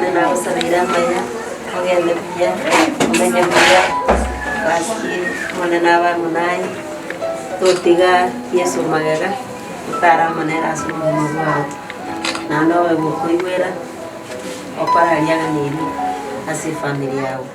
Nyagasani nagusabira amaya ogende buya omenye buya basi mone n'abana naye totiga Yesu magega utaramonera ase omogumo bwago naende obe gokoigwera okora riaganiri ase efamily yago.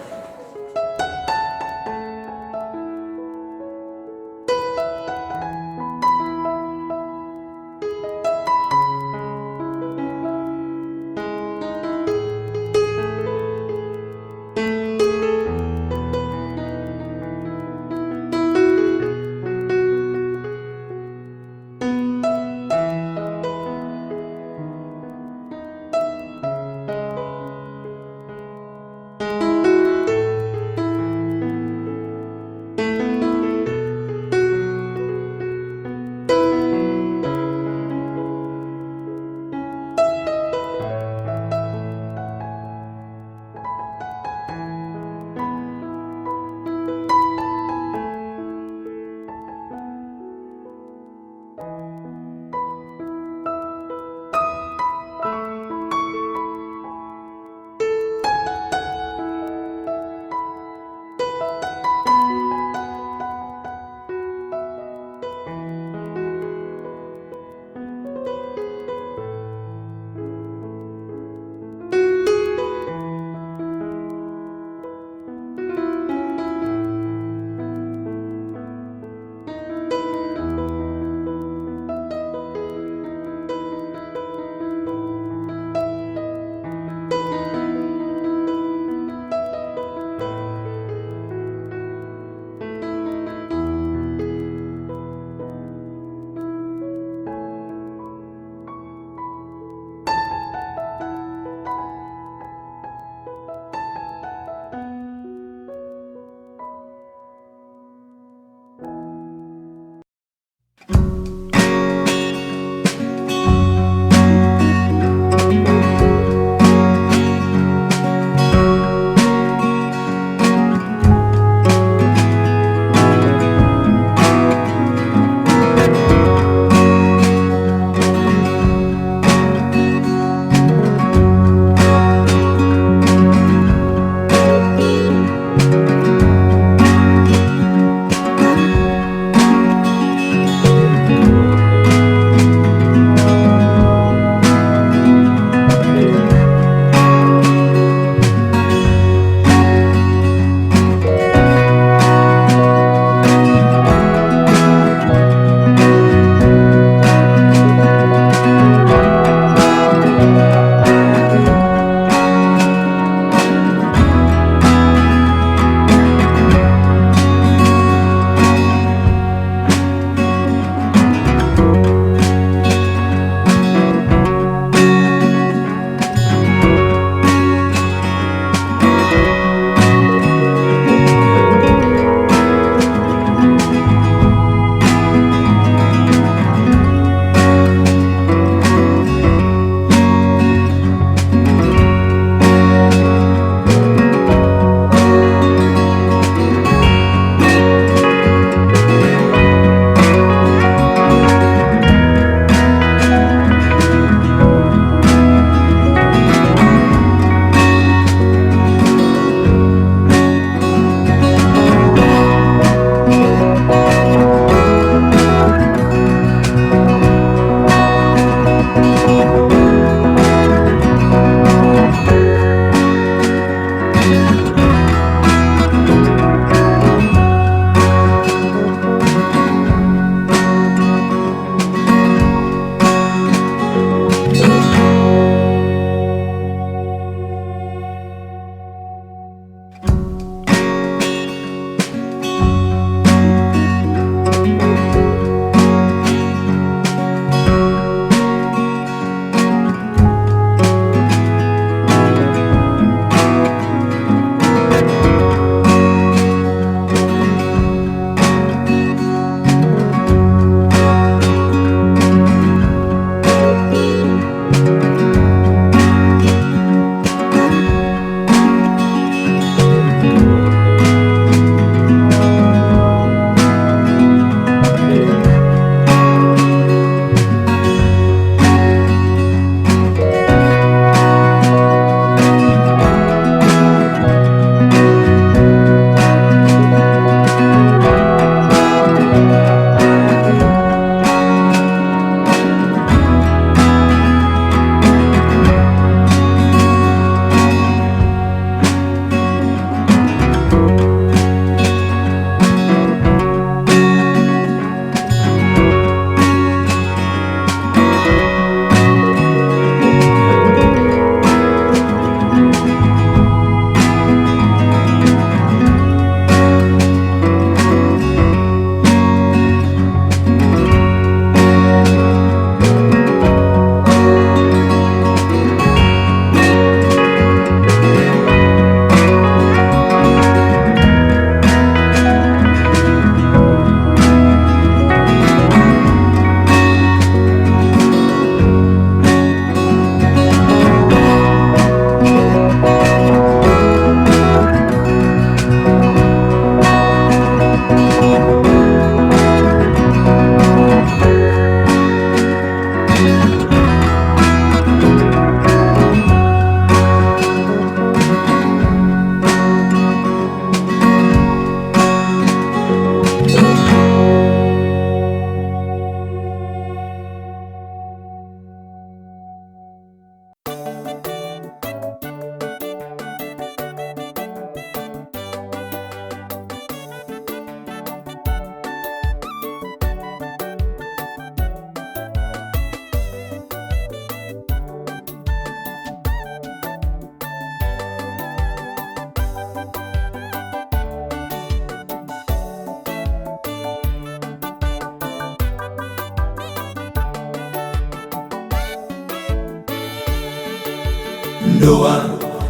Ndoa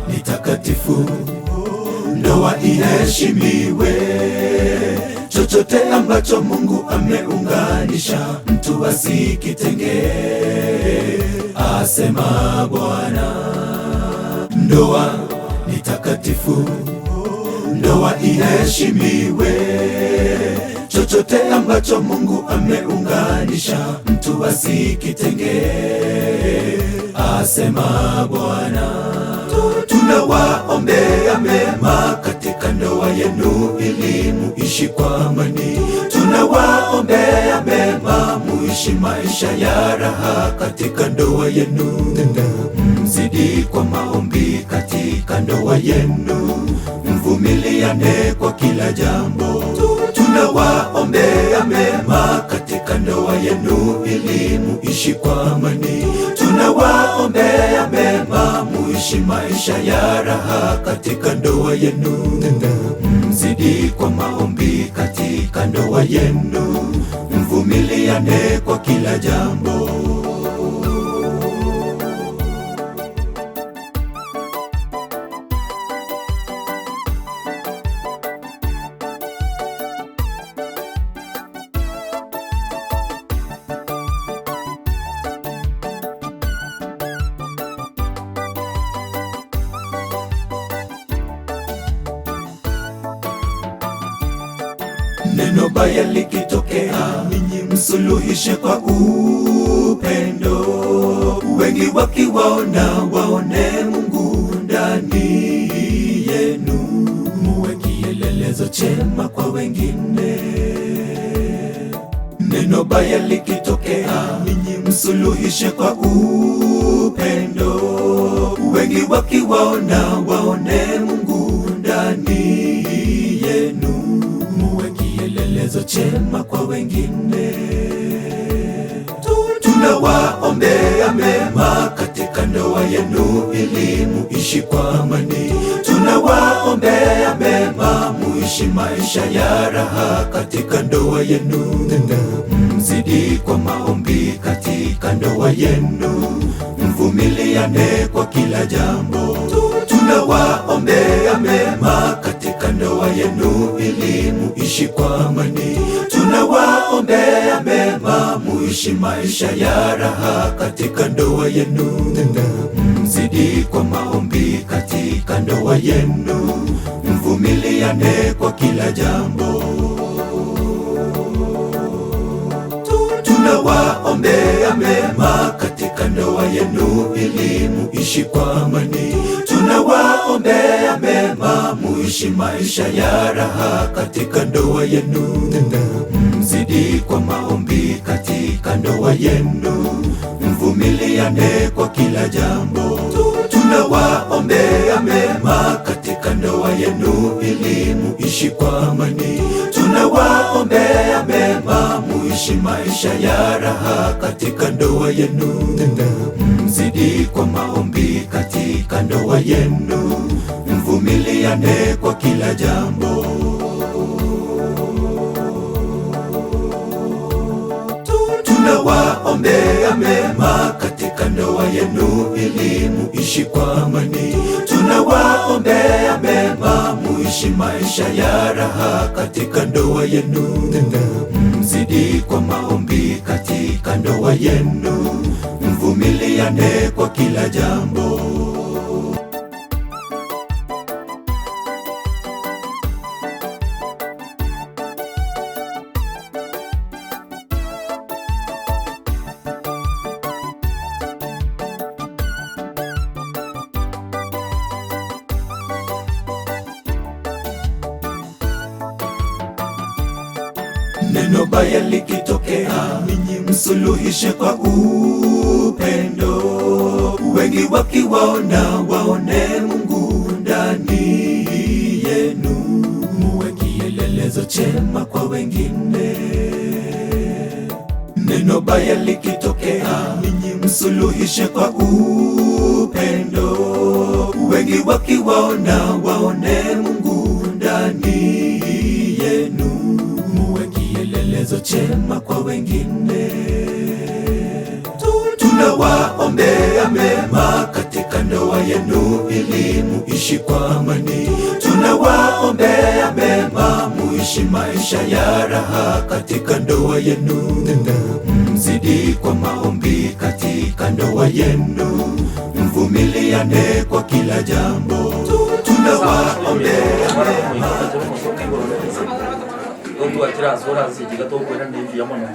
ni takatifu, ndoa iheshimiwe. Chochote ambacho Mungu ameunganisha, mtu asikitenge, asema Bwana. Ndoa ni takatifu, ndoa iheshimiwe. Chochote ambacho Mungu ameunganisha, mtu asikitenge, asema Bwana. Tunawaombea mema katika ndoa yenu ili muishi kwa amani. Tunawaombea mema muishi maisha ya raha katika ndoa yenu. Mzidi kwa maombi katika ndoa yenu, mvumiliane kwa kila jambo. Tunawaombea mema katika ndoa yenu ili muishi kwa amani. Tunawaombea mema muishi maisha ya raha katika ndoa yenu. Mzidi kwa maombi katika ndoa yenu, mvumiliane kwa kila jambo. Neno baya likitokea, ninyi msuluhishe kwa upendo. Wengi wakiwaona waone Mungu ndani yenu. Muwe kielelezo chema kwa wengine. Neno baya likitokea, ninyi msuluhishe kwa upendo. Wengi wakiwaona waone Mungu ndani yenu. Kielelezo chema kwa wengine. Tunawaombea mema katika ndoa yenu ili muishi kwa amani. Tunawaombea mema muishi maisha ya raha katika ndoa yenu. Mzidi kwa maombi katika ndoa yenu, mvumiliane kwa kila jambo. Tunawaombea mema katika ndoa yenu ili muishi kwa amani. Tunawaombea mema muishi maisha ya raha katika ndoa yenu. Mzidi kwa maombi katika ndoa yenu, mvumiliane kwa kila jambo. Tunawaombea mema katika ndoa yenu ili muishi kwa amani. Tunawaombea mema muishi maisha ya raha katika ndoa yenu. Mzidi kwa maombi katika ndoa yenu, mvumiliane kwa kila jambo. Tunawaombea mema katika ndoa yenu ili muishi kwa amani. Tunawaombea mema muishi maisha ya raha katika ndoa yenu. Mzidi kwa maombi katika ndoa yenu, mvumiliane kwa kila jambo. Tunawaombea mema katika ndoa yenu ili muishi kwa amani. Tunawaombea mema muishi maisha ya raha katika ndoa yenu. Mzidi kwa maombi katika ndoa yenu, mvumiliane kwa kila jambo. Neno baya likitokea, ninyi msuluhishe kwa upendo. Wengi wakiwaona waone Mungu ndani yenu. Muwe kielelezo chema kwa wengine. Neno baya likitokea, ninyi msuluhishe kwa upendo. Wengi wakiwaona waone Mungu ndani yenu. Muwe kielelezo chema kwa wengine. Tunawaombea mema katika ndoa yenu ili muishi kwa amani. Tunawaombea mema, muishi maisha ya raha katika ndoa yenu. Mzidi kwa maombi katika ndoa yenu, mvumiliane kwa kila jambo. Tunawaombea mema. Ndu akira sura nsijiga tukwira ni mbia muno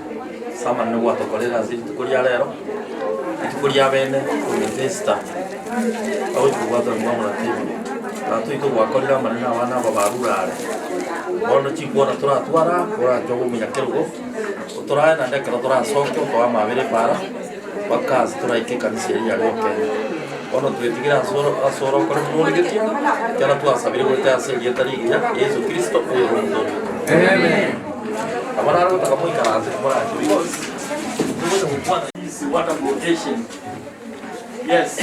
sama ni gwatokorera kuria rero kuria bene kumetesta au kuwata mwa timu tatu ito gwakorera manena wana babarurare bono chikuona turatwara ora jogo munyakerugo uturae na ndekero turasoka kwa mabere para bakazi turaike kanisa ya yoke bono twetigira asoro kore muligetia kana twasabire gutasa yetarigia Yesu Kristo Amen. Abana nataka muikaranze kwa what a quotation. Yes.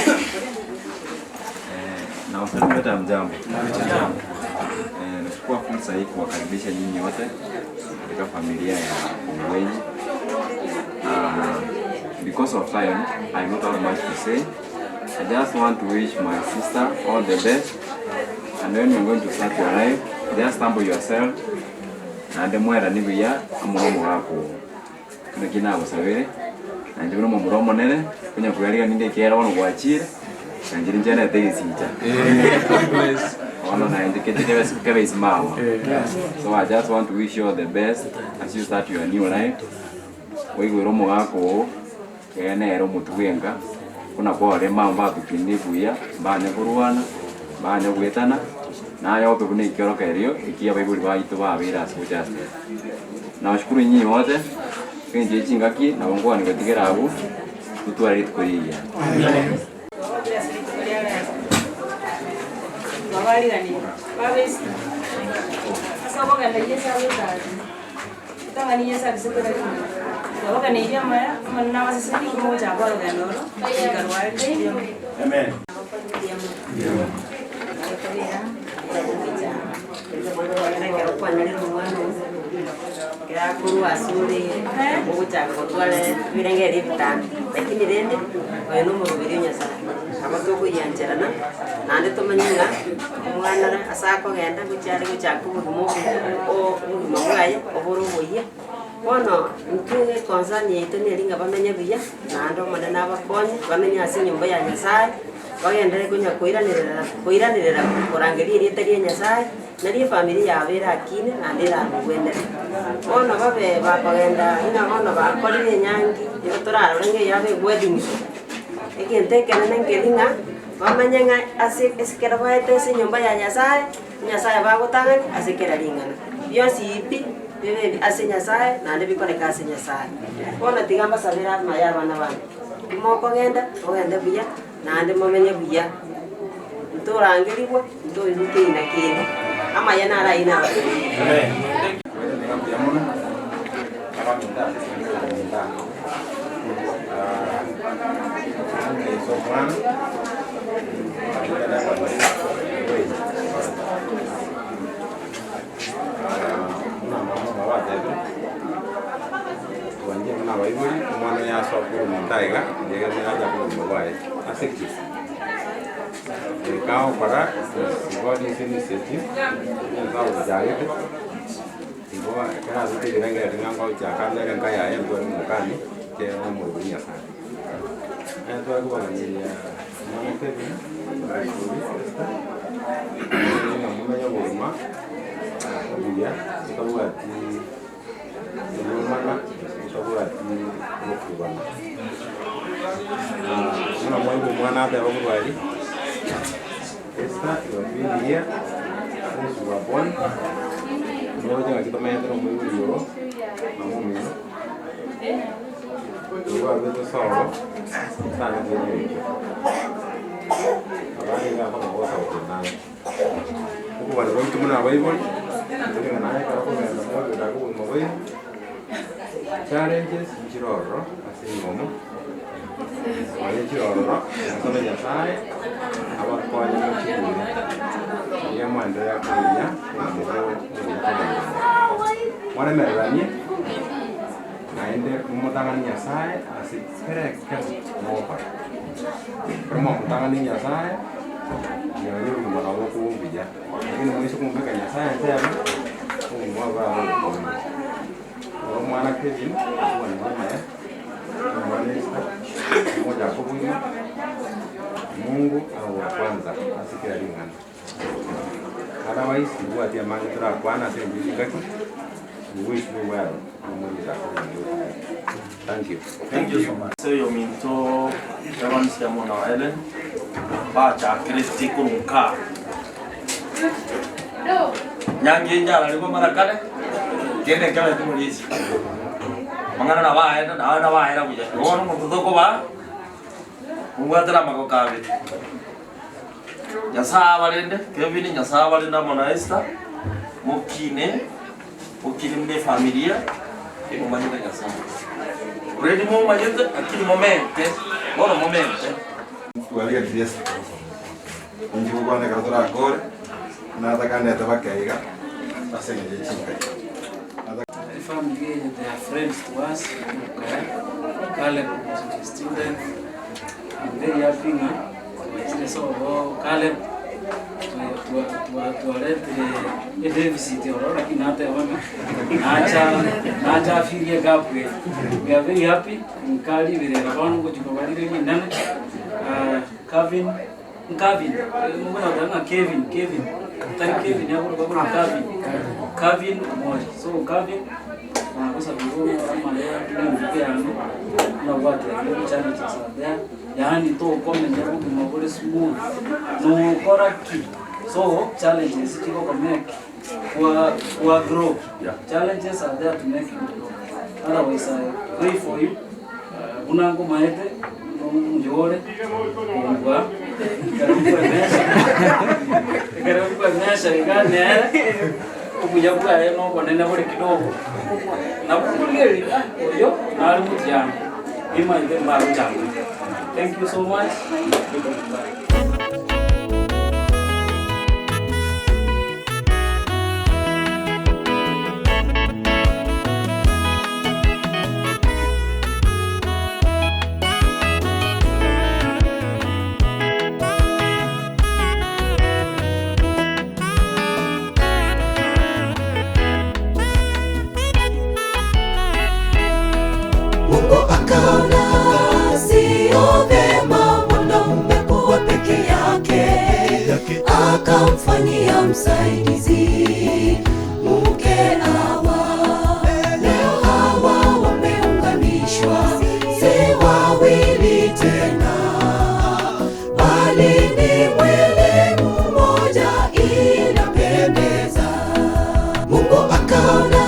Na wasalimia mjambo. Nachukua fursa hii kuwakaribisha nyinyi wote katika familia ya Mwenyi. Because of time, I don't have much to say. I just want to wish my sister all the best. And when you're going to start your life, just humble yourself. Na ndemwera nibuya amuromo wako kina gusabire na ndibino mu muromo nene kunya kuyaliga ninde kera wono gwachire kanjiri njana tegisicha ono na indicate dewe sikebe is mama. So I just want to wish you all the best as you start your new life. Wewe romo wako ene mutuwenga kuna kwa le mamba tukinibuya bane kuruana bane gwetana na yope kune ikoroka erio ikia Bible baitu babira suja. Na washukuru nyinyi wote kenje chingaki na wangwa nigatigera abu tutwari tukoria. Babali gani babesi sasa boga na yesa wetari tanga ni yesa bisekera boga ni ya maya manna wasisi kimo cha balo ganoro ikarwali. Amen. Kira kuru asuri ugucha kotwale birengeri bitani lakini rende wenu murubiri nyasa abatuko yanjerana nande tomanyinga umwana asako genda gucyari gucyaku mu o mwaye oburu boye bono ntuge konzanye itene ringa bamenye biya nando mane nabakonye bamenye ase nyumba ya Nyasaye bagendere kunya koiranirira kurangeri ritari Nyasaye nari family yabera akine nandira ngwendere bono babe bakagenda ina bono bakorire nyangi iyo turarenge yabe wedding ekenteke nengelinga bamenyenga ase esikera baete se nyumba ya Nyasaye bagutangani asekera ringana byosi ipi bebe ase Nyasaye nande bikoreka ase Nyasaye bono tigamba sabira maya bana bana moko genda ogende buya nande momenye buya nturangiribwo ndoyuke ina kene ama yana ara ina. Amen. Kau para body initiative yang tahu jahit itu karena itu dengan kau cakap dengan kaya yang tuan bukan ni dia orang berpunya sah. Yang tuan bukan ni mana tu ni? Ini namanya rumah dia kita buat di rumah lah kita buat di rumah. Mana mau ibu mana ada orang buat ni? Esta y día es su vapor. Luego llega aquí también tenemos muy duro, vamos mismo. Luego a veces solo está en el día. Ahora llega como cosa o nada. Luego cuando voy a tomar una béisbol, no llega nada que hago con el amor de la cuba no voy. Challenges y chirorro, así como. Vale chirorro, entonces ya sabe. Awak kuat yang cium, dia mana dia punya, mana merah ni, nah ini pemotongannya saya asik kerek mau apa? Kama mtangani Nyasaye ndio yule mwana wako kumbija. Lakini mwisho kumbeka Nyasaye tena kumwaga kwa mwana Kevin kwa ni mama ya mmoja hapo huyo Mungu au wa kwanza asikia lingana. Otherwise, you are the man that are one and we wish you well. Thank you. Thank you so much. So you mean to Javan siamo na Ellen bacha Kristi kunuka. Nyangi njala liko marakane. Kene kama tumulisi. Mangana na wae buja. Ono mtoto ko ba. Mungwatara makokabe. Nyasabalende Kevin nyasabalenda mona Esther mukine mne familia imumanyita Nyasaye ready mo manyita akili momente tualia Kristo inji bwana katora kore na takane tabakaiga asengeje chinga The family, they are friends to us. Caleb was a student. I'm very happy now. So Caleb tualete deficit orora kinate wame acha firia gapwe. We are very happy. Nkali vile rabano ko chikobalire ni nane Kevin mbona Kevin tani Kevin yako kwa Kevin moja. So Kevin kwa sababu kama leo tunamfikiano na watu wa channel cha Sadia yani to comment yako kimabole smooth no correct. So challenges tiko kwa make kwa grow. Challenges are there to make you grow. Otherwise I pray for you. Unango maete mjore kwa karamu mesha igane kujabuka leo kwa nenda bole kidogo na kungeli oyo na mutiana ima inde mbaru changu. Thank you so much. Mungu akaona sio vema mwanaume kuwa peke yake, akamfanyia msaidizi mke Hawa. Leo Hawa wameunganishwa, si wawili tena, bali ni mwili mmoja, inapendeza. Mungu akaona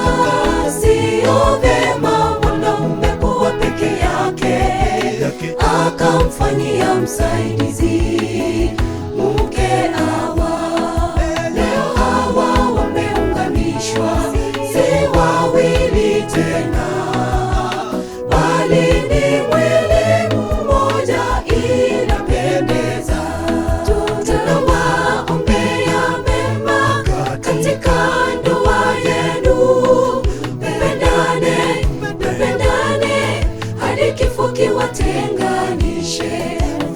sio vema mwanaume kuwa peke yake, akamfanyia msaidizi mke Hawa. Leo Hawa wameunganishwa, si wawili tena, bali ni mwili mmoja, inapendeza. Tunawaombea mema katika ndoa yenu, mpendane hadi kifo kiwatenganishe.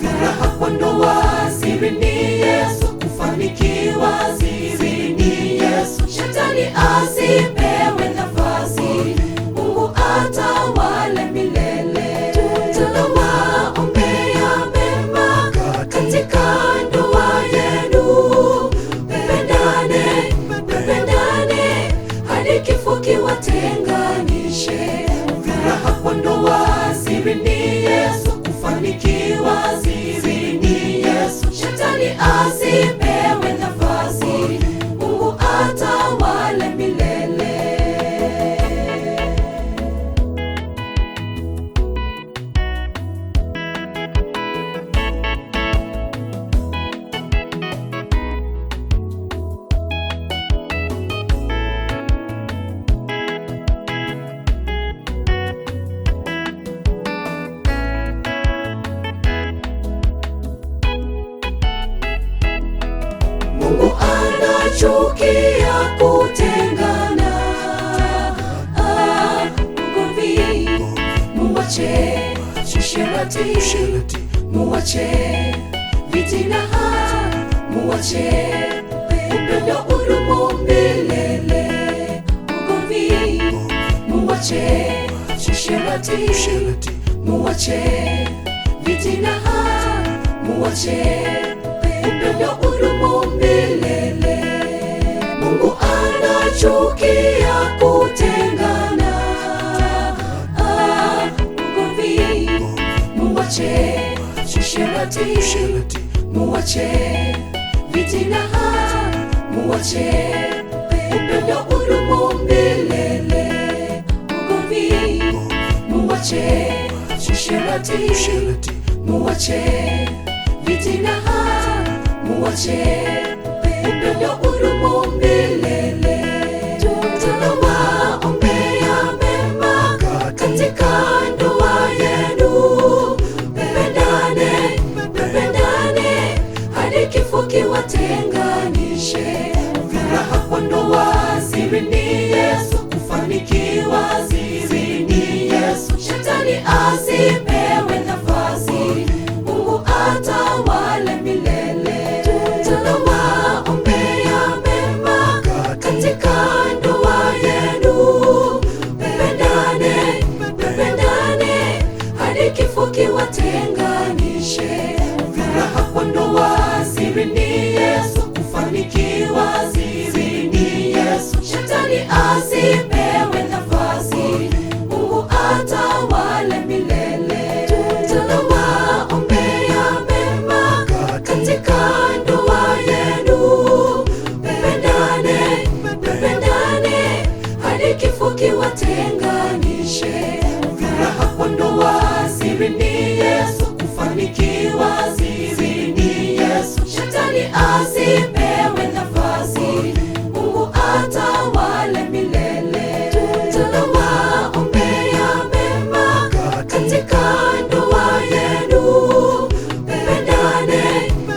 Furaha kwa ndoa siri ni Yesu, kufanikiwa siri ni Yesu. Shetani asipewe nafasi, Mungu atawale milele. Tunawaombea mema katika ndoa yenu, mpendane hadi kifo kiwatenganishe. Furaha kwa ndoa siri ni Yesu, kufanikiwa siri ni Yesu. Shetani asipewe nafasi, Mungu atawale milele. muwache usherati, muwache vitina, muwache upendo udumu milele. Mungu anachukia kutengana, ugomvi, muwache usherati, muwache vitina, muwache upendo udumu milele. Ugomvi, muwache usherati, muwache vitina, muwache upendo udumu milele. Tunawaombea mema katika ndoa yenu. Mpendane hadi kifo kiwatenganishe. Furaha kwa ndoa siri ni Yesu, kufanikiwa siri ni Yesu. Shetani asipewe nafasi, Mungu atawale milele. Tunawaombea mema katika ndoa yenu. Mpendane hadi kifo kiwatenganishe. Furaha kwa ndoa siri ni Yesu, kufanikiwa siri ni Yesu. Shetani asipewe nafasi, Mungu atawale milele. Tunawaombea mema katika ndoa yenu. Mpendane hadi kifo kiwatenganishe. Furaha kwa ndoa siri ni Yesu, kufanikiwa siri ni Yesu. Shetani asipewe nafasi, Mungu atawale milele. Tunawaombea mema katika ndoa yenu.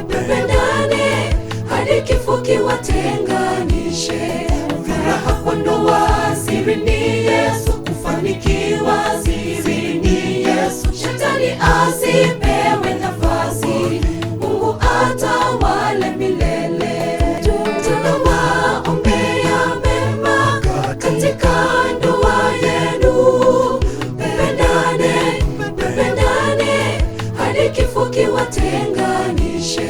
Mpendane hadi kifo kiwatenganishe. Furaha kwa ndoa siri ni Yesu, kufanikiwa siri ni Yesu. Shetani asipewe nafasi, Mungu atawale milele. Tunawaombea mema katika ndoa yenu. Mpendane hadi kifo kiwatenganishe.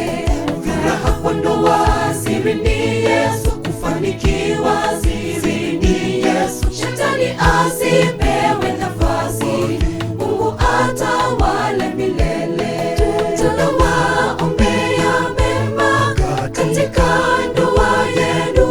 Furaha kwa ndoa siri ni Yesu, kufanikiwa siri ni Yesu. Shetani asipewe nafasi, Mungu atawale milele. Tunawaombea mema katika ndoa yenu.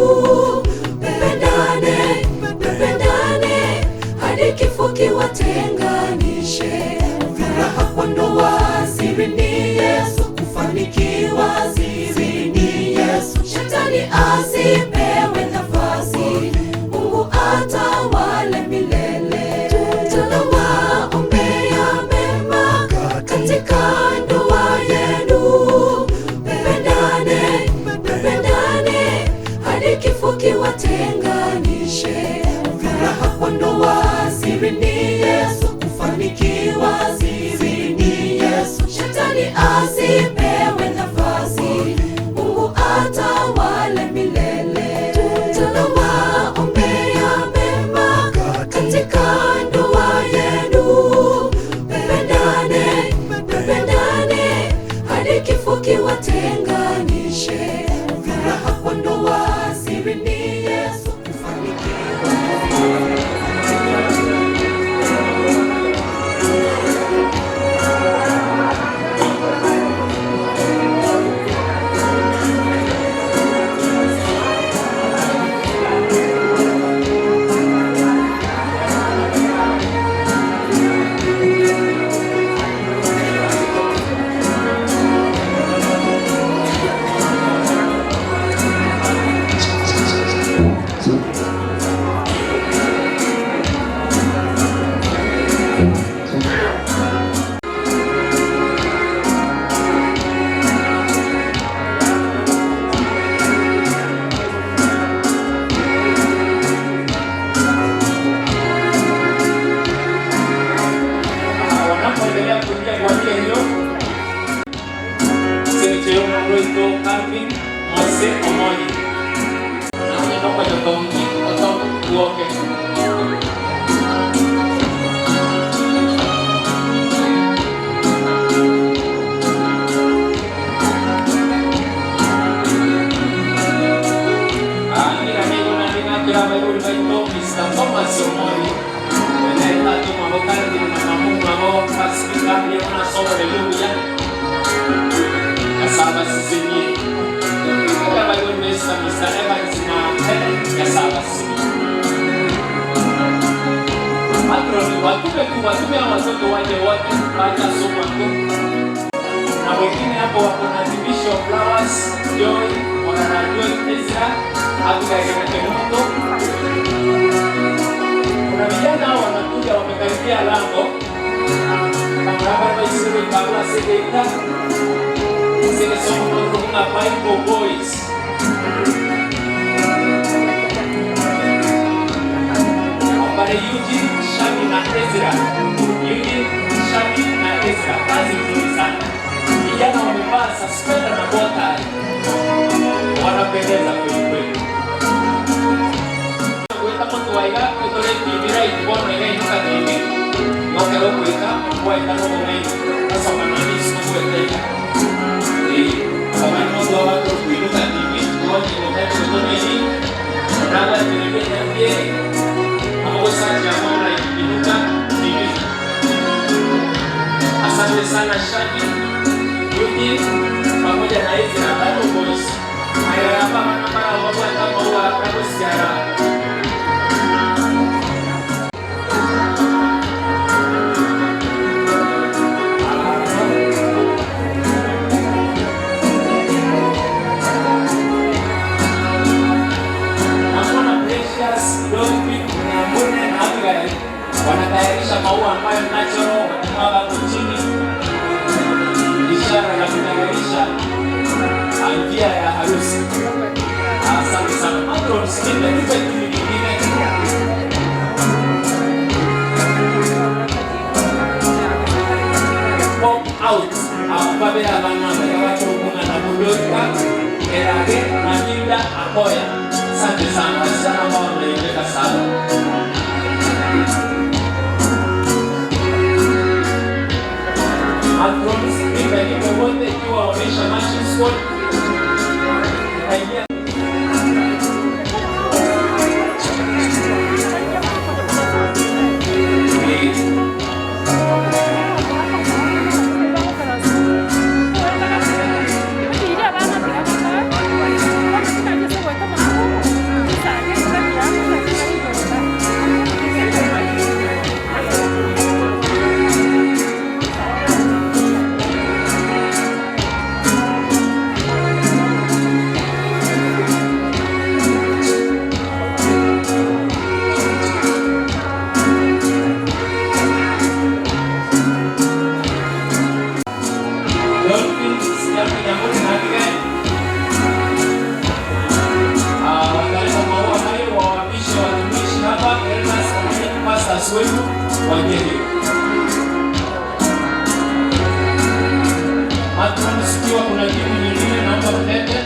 Mpendane hadi kifo kiwatenganishe. Furaha kwa ndoa siri ni Yesu, kufanikiwa siri ni Yesu. Shetani asipewe nafasi, Mungu atawale milele. Tunawaombea mema katika ndoa yenu. Mpendane hadi kifo kiwatenganishe. Furaha kwa ndoa siri ni Yesu, kufanikiwa siri ni Yesu. Shetani asipewe nafasi, Mungu atawale milele. Tunawaombea mema katika ndoa yenu. Mpendane hadi kifo kiwatenganishe. Furaha kwa ndoa siri ni Yesu, kufanikiwa. Hãy subscribe cho kênh Ghiền Mì Gõ để không bỏ lỡ những video hấp dẫn. Sikambia mwana somo haleluya. Kasaba sisi. Kama hiyo nimesema msalaba nzima kasaba sisi. Matron watume watoto waje wote baada somo hapo. Na wengine hapo wako na Bishop Flowers, Joy, wanajua Ezra, Abigail Kemoto. Kuna vijana wanakuja wamekaribia lango. Kama isiwe kabla segeita. Sege somo kutoka Bible Boys. Wapare Eugene, Shami na Ezra. Eugene, Shami na Ezra. Kazi nzuri sana. Vijana wamevaa suspender na bota. Wanapendeza kweli kweli. Kuita mtu waiga kutole bibira ikubono ile inuka bibi. Ngoke lo kuita kwa itano mwenye. Sasa manani sikuwe tena. Kama mtu wa watu kuinuka bibi, kwa hiyo ndio kutole hii. Nada tulipenda pia. Hapo sasa mwana inuka bibi. Asante sana Shaki. Yuki pamoja na hizi na Bible Boys. Haya hapa manambara wabwa kama huwa hapo siara. Wanatayarisha maua ambayo natural wanamwaga chini. Ishara ya kutayarisha njia ya harusi. Asante sana. Matron sikinde kitu kingine. Pop out. Ababe abana watu kuna na budoka. Erage Matilda Akoya. Asante sana. Sana ambao wanaeleka sana. Matrons, ni wote ikiwa wamesha matching squad. Sikiwa kuna jibu nyingine naomba mlete.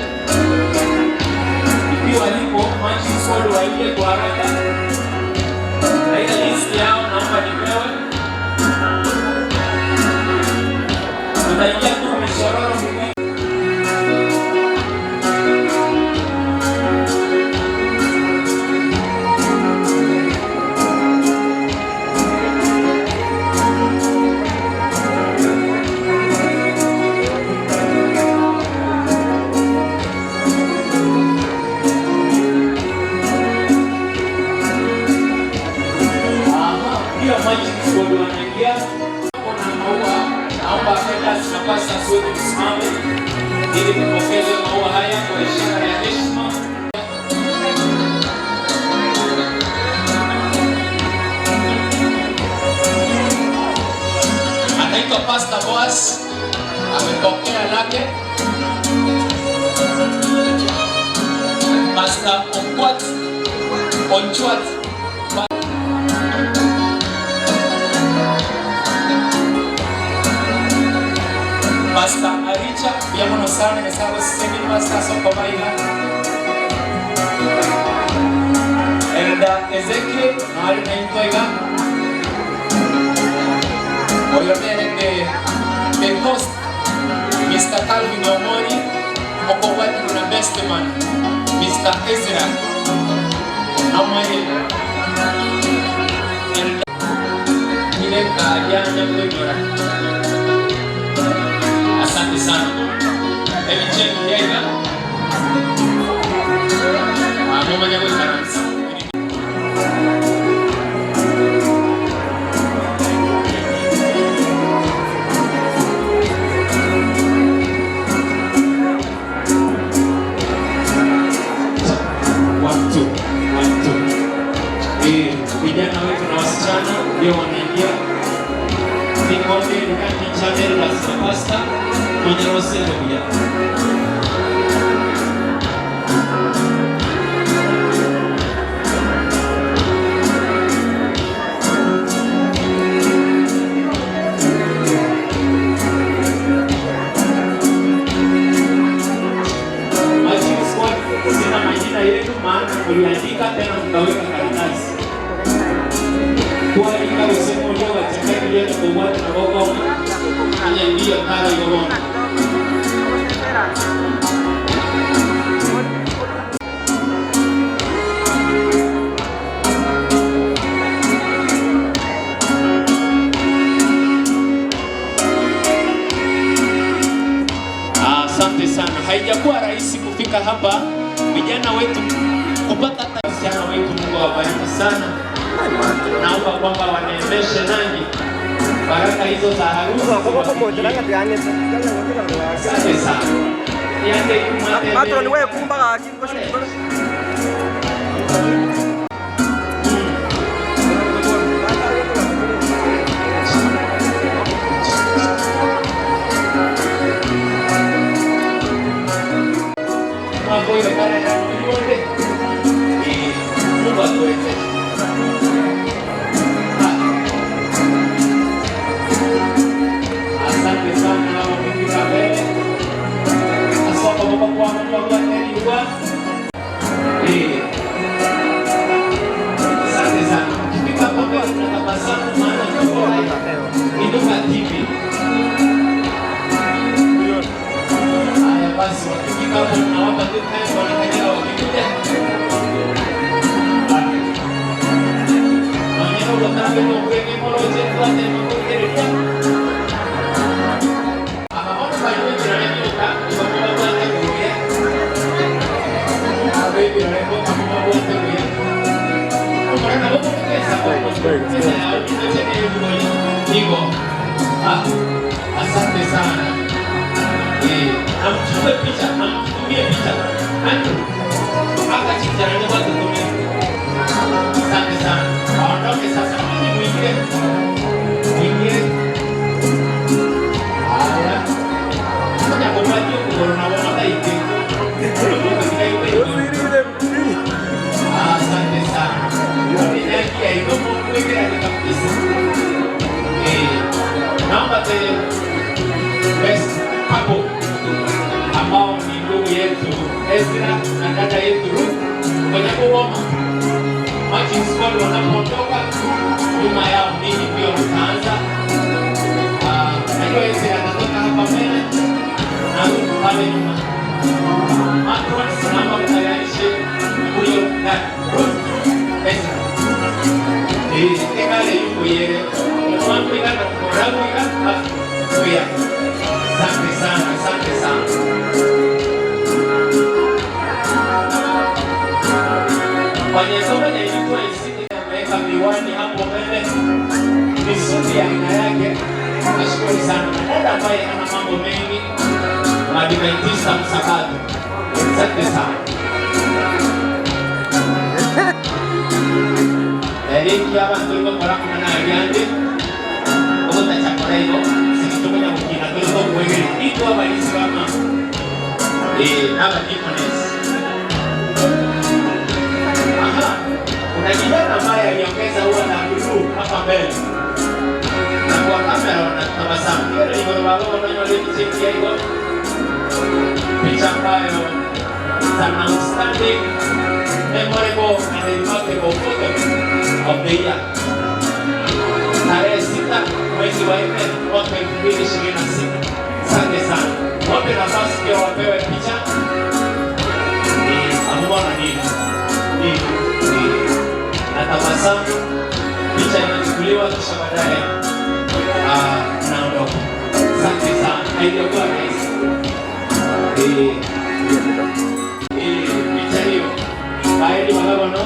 Ikiwa lipo machi squad waingie kwa haraka. Na ile list yao naomba nipewe. Tutaingia tu mishororo mwingine. Ili kupokeza maua haya kwa ishara ya heshima. Anaitwa Pastor Boaz, amepokea lake. Pastor Okwat Onchwat Pastor Aricha, biamono sana nesabo sisi pastor soko baila. Elda Ezekiel, mahali naitoiga. Obviamente the host Mr. Calvin Omori, oko watu na best man Mr. Ezra. Amani. Ile kajana kunyora. vijana wetu na wasichana ndio wanaingia. Nikombe ndani channel la Pasta kwenye rosele pia. Sina majina yetu maana kuliandika tena mkaweka karatasi. Kualika usemo leo watakati yetu kwa watu na gogo. Anya ndio kala yogo. Asante sana. Haijakuwa rahisi kufika hapa. Vijana wetu kupata vijana wetu, Mungu awabariki sana. Naomba kwamba waneemeshe nanyi baraka hizo za harusi. Asante sana. Matron wewe kumbaga kingo shukuru. Voy a dejar en el monte y no va a poder. Asante sana na wapinga mbele. Asante kwa kuamua kwa kuwa. Asante sana. Kifika kwa mbele tunatabasamu maana tuko live. Inuka TV. Basi wakifika hapo tunawapa tu time wanataka wakikuja. Maana ukataka kuongea moro je kwa tena kuongelea. Amaona bado jirani nyoka kwa bwana kuongea. Wewe ndio kama bwana kuongea. Kwa nini hapo pesa kwa hivyo. Asante sana. Amchukue picha, amtumie picha. Hapa chicha na watu tumie. Asante sana. Aondoke sasa mimi mwingine. Haya. Sasa kwa maji corona wana hivi. Asante sana. Ndio hiyo mwingine kabisa. Naomba tena best hapo ambao ni ndugu yetu Ezra na dada yetu Ruth kwenye kuomba machi squad wanapotoka nyuma yao nini pia wataanza. Najua Ezra atatoka hapa mbele na Ruth pale nyuma. Matron naomba mtayarishe huyo dada Ruth Ezra. Kekale yuko yeye mwanzo ikana programu ikana kuya. Asante sana, asante sana. Kwenye somo ya ilikuwa isiki ameweka miwani hapo mbele. Misuli ya aina yake. Nashukuru sana. Dada ambaye ana mambo mengi. Madiventista Msabato. Asante sana. Eriki hapa tulikuwa kwa kuna aliande. Kwa chakula hilo. Tumoja mkina tulikuwa kuwege ito hapa Islama hapa Nicones. Kuna kijana ambaye aliongeza ua na blue hapa mbele na kwa kamera wanatabasamu. Hiyo ni kwa sababu wananyolewa cheki ya hiyo picha ambayo is an outstanding memorable and remarkable photo of the year. Tarehe 6 mwezi wa 4 mwaka 2026. Asante sana. Wape nafasi pia wapewe picha. Amuona nini? Na tabasamu. Picha inachukuliwa kisha baadaye naondoka. Asante sana. Haijakuwa rahisi. Picha hiyo. Baadhi wanaona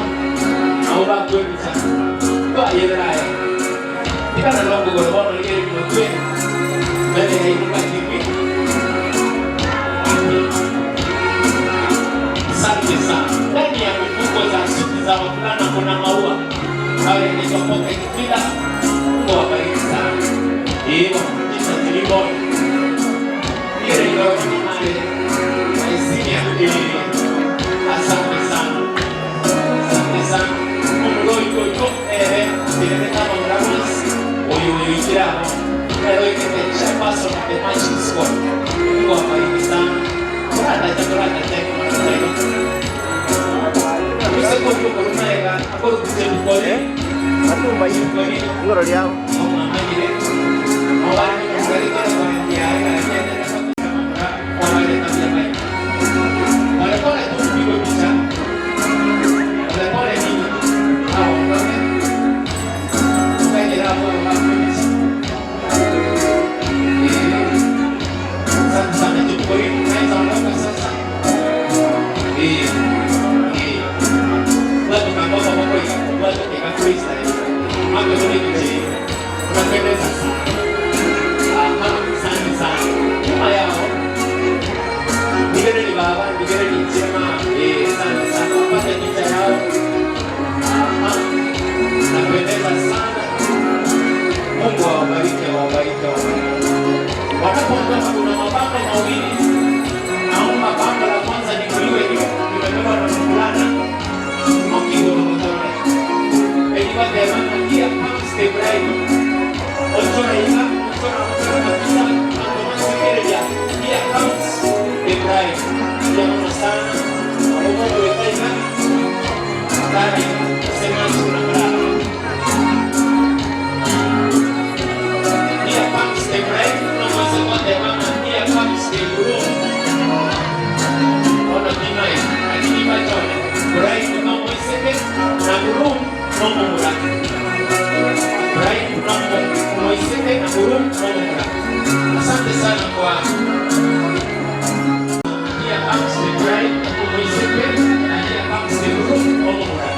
naomba kwa picha. Kwa yeye Kita nak lagu berwarna lagi di muka dari hidup TV. Asante sana. Ndani ya mifuko za suti za wavulana kuna maua. Pale nilipotoka ikipita, Mungu awabariki sana. Hivyo jinsi tulivyo ile ndio mali isini ya kudili. Asante sana. Asante sana. Mungu yuko sileta programas oyo ikiramo. Leo ikitecha paso na matching score. Mungu awabariki sana. Kurata tena marafiki. Bisa kau berumah ya, aku bisa berkoli. Aku bayar koli. Enggak dia. Mau mana jadi? Mau lagi dari kalau dia ada orang yang tak boleh. Ada orang tu juga bisa. Ada orang ini. Tahu tak? Saya kira orang bisa. Sampai tu koli, saya sama sama. Unapendeza sana. Asante sana. Nyuma yao Migere ni baba, Migere ni chema. Asante sana. Upate picha yao. Unapendeza sana. Mungu awabariki, awabariki. Wanapoondoka kuna mabango mawili. Naomba bango la kwanza liwe limebeba na mvulana. Mkiwa mmoja. Elimu ya Maria comes the bride. Ochora ina, ochora kabisa. Masikiria. Here comes the bride. Jamani sana. Mungu wetu. Ndani sema tunapenda. Here comes the bride. Tunasema the mama. Here comes the groom. Ona dinai. Lakini baada bride kama mwiseke na groom nomora. Bride kama mwiseke na groom nomora. Asante sana kwa here comes the bride mwiseke na here comes the groom nomora.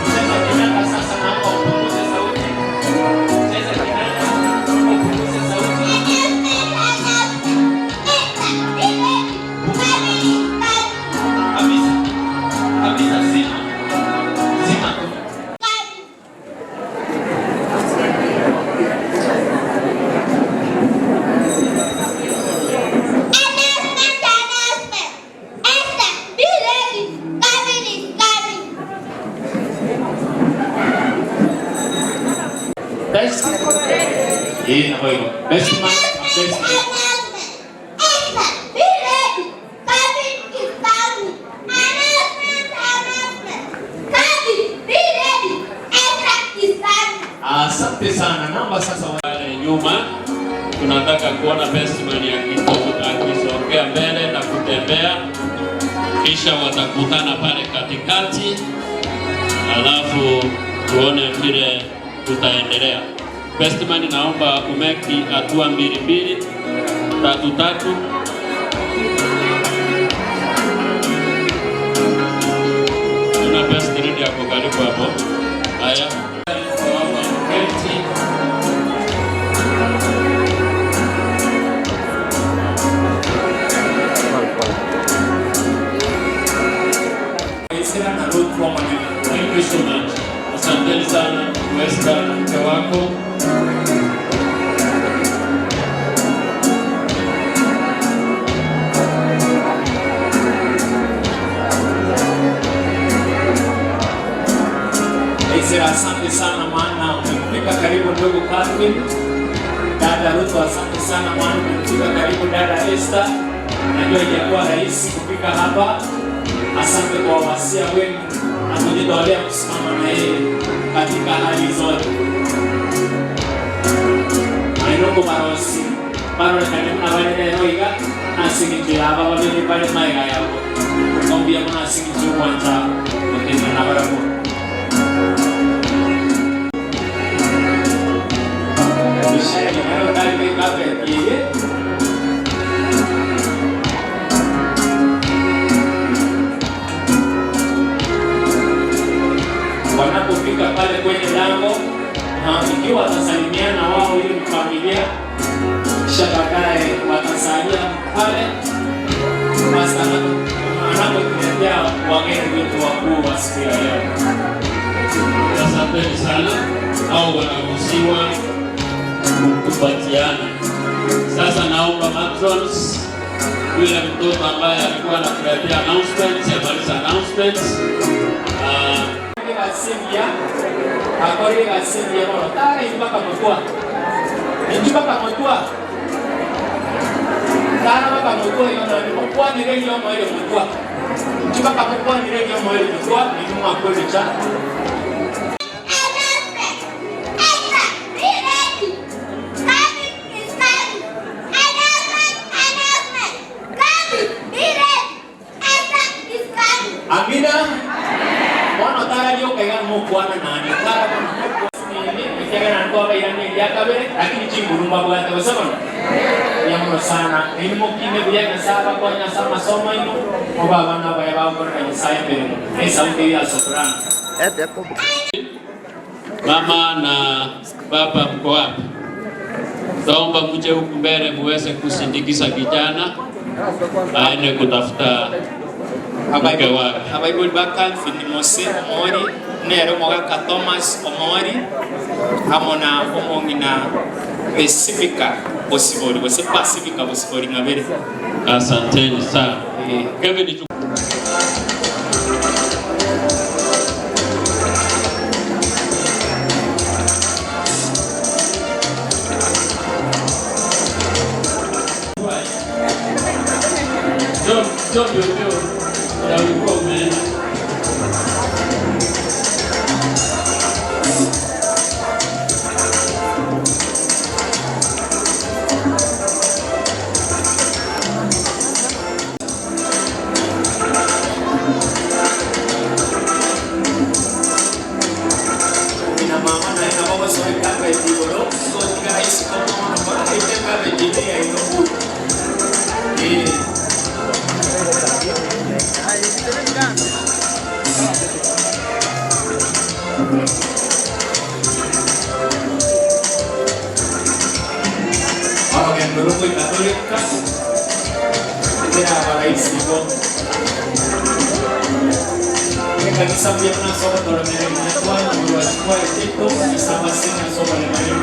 Sasa kinaka sasa naomba upunguze sauti. Sasa kinaka naomba upunguze sauti. Kabisa zima. Zima tu. Best. Hii na wewe. Best man. Best man. Asante sana. Naomba sasa wale nyuma tunataka kuona bestman akisogea mbele na kutembea, kisha watakutana pale katikati, alafu tuone vile tutaendelea. Bestman, naomba umeki hatua 2 3. Tuna best ready hapo karibu hapo. Haya. Thank you so much. Asante sana Westa mke wako. Asante sana maana umefika karibu ndugu Calvin. Dada Ruth, asante sana maana umefika karibu dada Esther. Najua ilikuwa rahisi kufika hapa. Asante kwa wasia wenu na kujitolea kusimama na yeye katika hali zote. Ainoko marosi. Paro kani mnawale roiga asingi hapa wale pale maiga yao. Ngombia mna asingi kwanza mtenda na barako. Bishara ni hayo ndani kwa kafe yeye. Wanapofika pale kwenye lango, ikiwa watasalimiana wao, hiyo ni familia, kisha baadaye watasalia pale. Basi anapokuletea wageni wetu wakuu wa siku ya leo. asanteni sana, au wanaruhusiwa kupatiana. Sasa naomba matrons, yule mtoto ambaye alikuwa anakuletea announcements, amaliza announcements. Akori gasimia mono tare impaka mtua. Impaka mtua. Tara baka mtua yono ni mtua ni regi yomo ile mtua. Impaka mtua ni regi yomo ile mtua ni mwa kweli cha. Amina. Mono tara yo kaya mo kuana nani. Tara lakini chingurumba kwa sababu ya sana ini mungkin dia nasaba kwa nyasa masomo ino baba na baya baba kwa nyasa mbele sauti ya soprano. Mama na baba mko wapi? Taomba mje huku mbele muweze kusindikiza kijana aende kutafuta mke wake. Abaibuli baka Filimose Omori nero mogaka Thomas Omori hamona omongina Pacifica Bosibori Pacifica Bosibori ngabere. Asanteni sana. Kevin Yo. Ya ulikuwa umeenda. Ina mama na ina baba soy kaka itiboro so tika isi kono na ba ite kaka jini ya ino. Orang yang berumur Katolik kan, itu apa isinya? Kita bisa biar sobat orang yang tuan buat itu bisa masih sobat yang lain.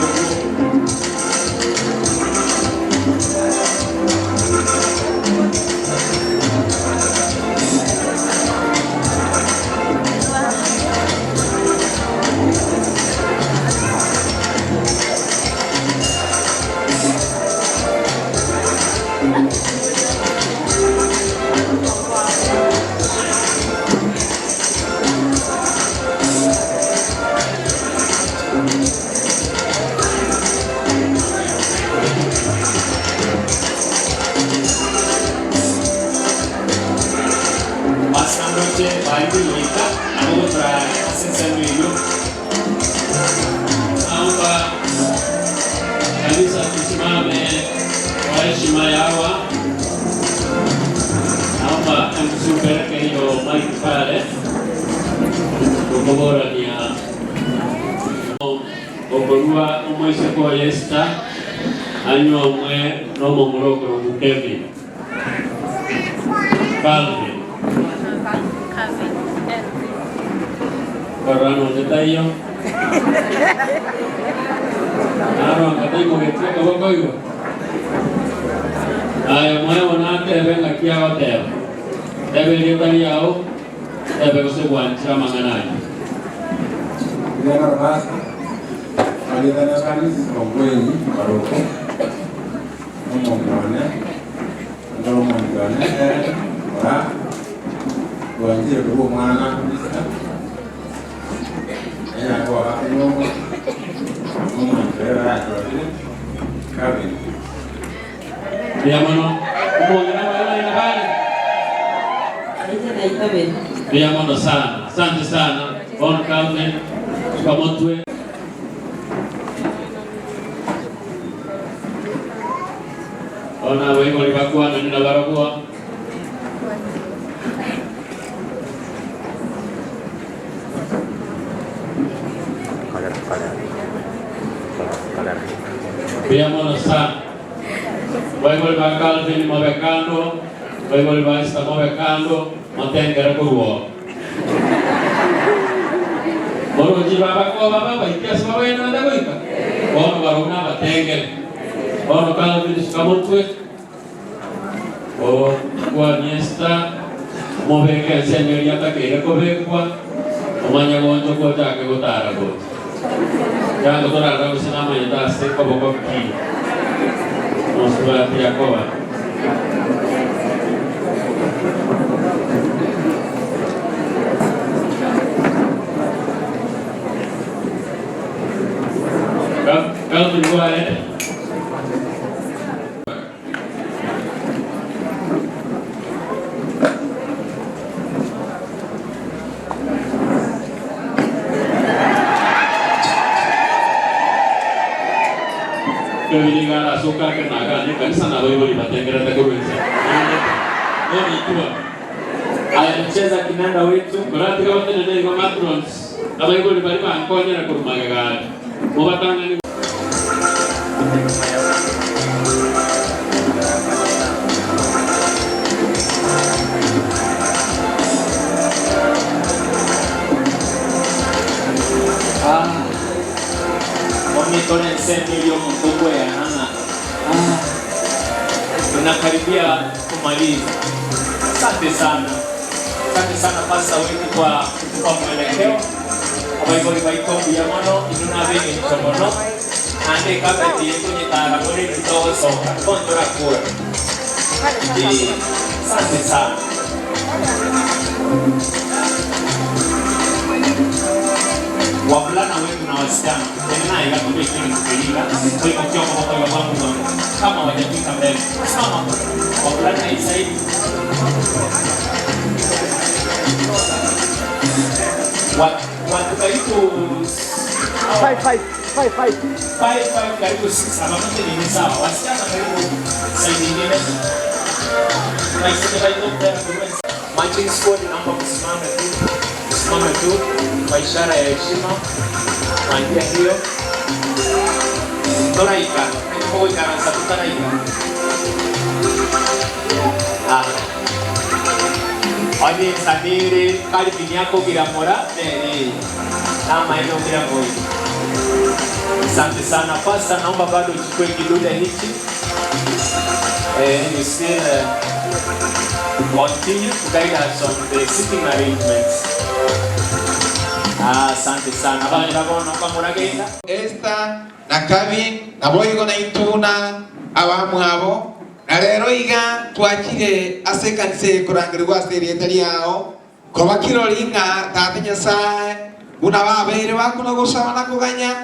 Bible kita, aku sensen dulu. Naomba kanisa tusimame kwa heshima yawa. Naomba msipeleke hiyo mic pale. Bora ni ya Oborua umwese kwa Yesta anywa mwe nomo muroko Kevin Calvin Corrano detaillo Aaron katiko keteka wako hiyo Aya mwe wanate venga kia hotel Debe lietani yao Debe kusebuancha manganani Jangan rasa, kalau kita sekali komplain baru ngomong mana, kalau ngomong mana, orang banjir dulu mana bisa, ya orang ngomong berat itu kawin. Dia mana? Ngomongnya apa yang apa? Dia mana sana, asante sana, on Calvin. Kamu tuh ona wewe ulipakua na nina barabara pia mwana sana wewe ulipakal vini mabekando wewe ulipasta mabekando matengera kuwa Boro jibaba kwa baba ikia sababu ina ndio ika. Ono barona batengele. Ono kala vile sikamotwe. O kwa niesta mobeka senyori atakere kobekwa. Omanya gonjo kwa take gotara go. Yango tora rawo sinama yenda se ko boko ki. Oswa pia kwa. Kalau berdua ya. Kebijakan suka kenakan kan sana boleh baca kereta kurus. Oh itu. Alicheza kinanda wetu. Berarti kalau tidak ada matrons, apa yang boleh balik angkonya nak rumah kan. Mau batang ni. Monitor incendio mkubwa ya hana. Tunakaribia kumaliza. Asante sana. Asante sana pasa wetu kwa mwelekeo. Abaiko libaiko ya mono inuna beni chomono. Ande kabati kwenye taramuri kidogo soka. Kontora kuwa. Asante sana. Wavulana wetu na wasichana tena ikatumia kile kipelika kwa hiyo kwa wangu kama wajafika mbele sama wavulana isaidi watu karibu 5 karibu 6 ama mimi ni sawa wasichana karibu saidi nyingine na isije ndio marching squad naomba kusimama tu kwa ishara ya heshima. Mandia hiyo Toraika kwa kana satu Toraika Oni sandiri kali binyako bila mora ni ama ino bila moi. Asante sana pasta, naomba bado uchukue kidude hiki you still continue to guide us on the sitting arrangements. Asante sana. Bali nabono kwa muragenda. Esta na Kevin na boyigo na ituna abamu abo. Na rero iga twakire asekanse kurangirwa serietari yao. Kwa kirolinga tatenya sae una babere bakuno gusaba na kuganya.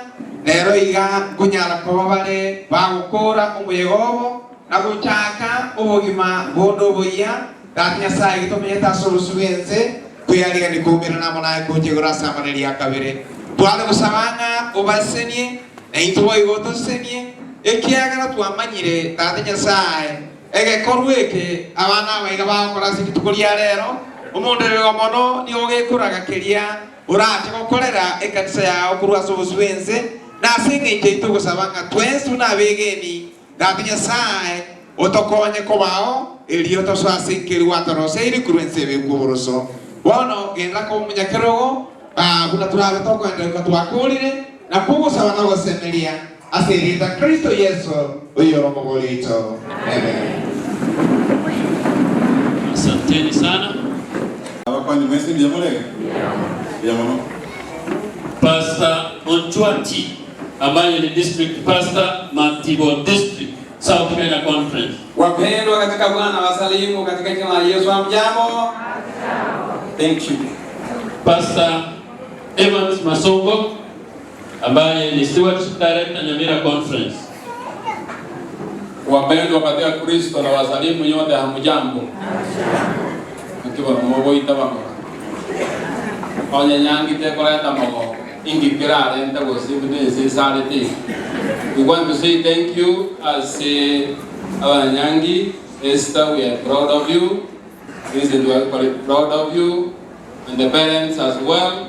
Rero iga kunyala kwa bare bagukora umuyegobo na guchaka ubugima bondo boya tatenya sae gitomyeta solusuyenze. Kuyaliga ni kumira na mwana kujigura samaneli ya kabere twale gusabanga ubasenie na ituwa igotosenie ekiagara twamanyire tatenya sae ege korweke abana baiga bakora sikitukuria rero umundere wa mono ni ogekuraga kiria urate gukorera ekanisa yao kurwa sobusubenze na singe ito gusabanga twensu na begeni tatenya sae otokonye kobao elioto swasinkiri watorose iri kurwense bekuboroso Bueno, genda ko munyakerogo kuna turabe tokwenda ko twakulire na kugusa bana gosemeria asirita Kristo Yesu uyoro mogolito. Amen. Asanteni sana. Abakwani mwezi ndiye mole? Ya mono. Pastor Onchwati ambaye ni district pastor Matibo district South Kenya Conference. Wapendwa katika Bwana, wasalimu katika jina la Yesu. Hamjambo? Thank you. Pastor Evans Masongo ambaye ni stewardship director Nyamira Conference. Wapendwa katika Kristo na wasalimu nyote, hamjambo? Mkiwa mmoja itabako. Onye nyangi te koleta mogo. Ingi kirale nta gosibu ne sality. We want to say thank you as our Nyangi Esther. We are proud of you. Reason we are proud of you and the parents as well.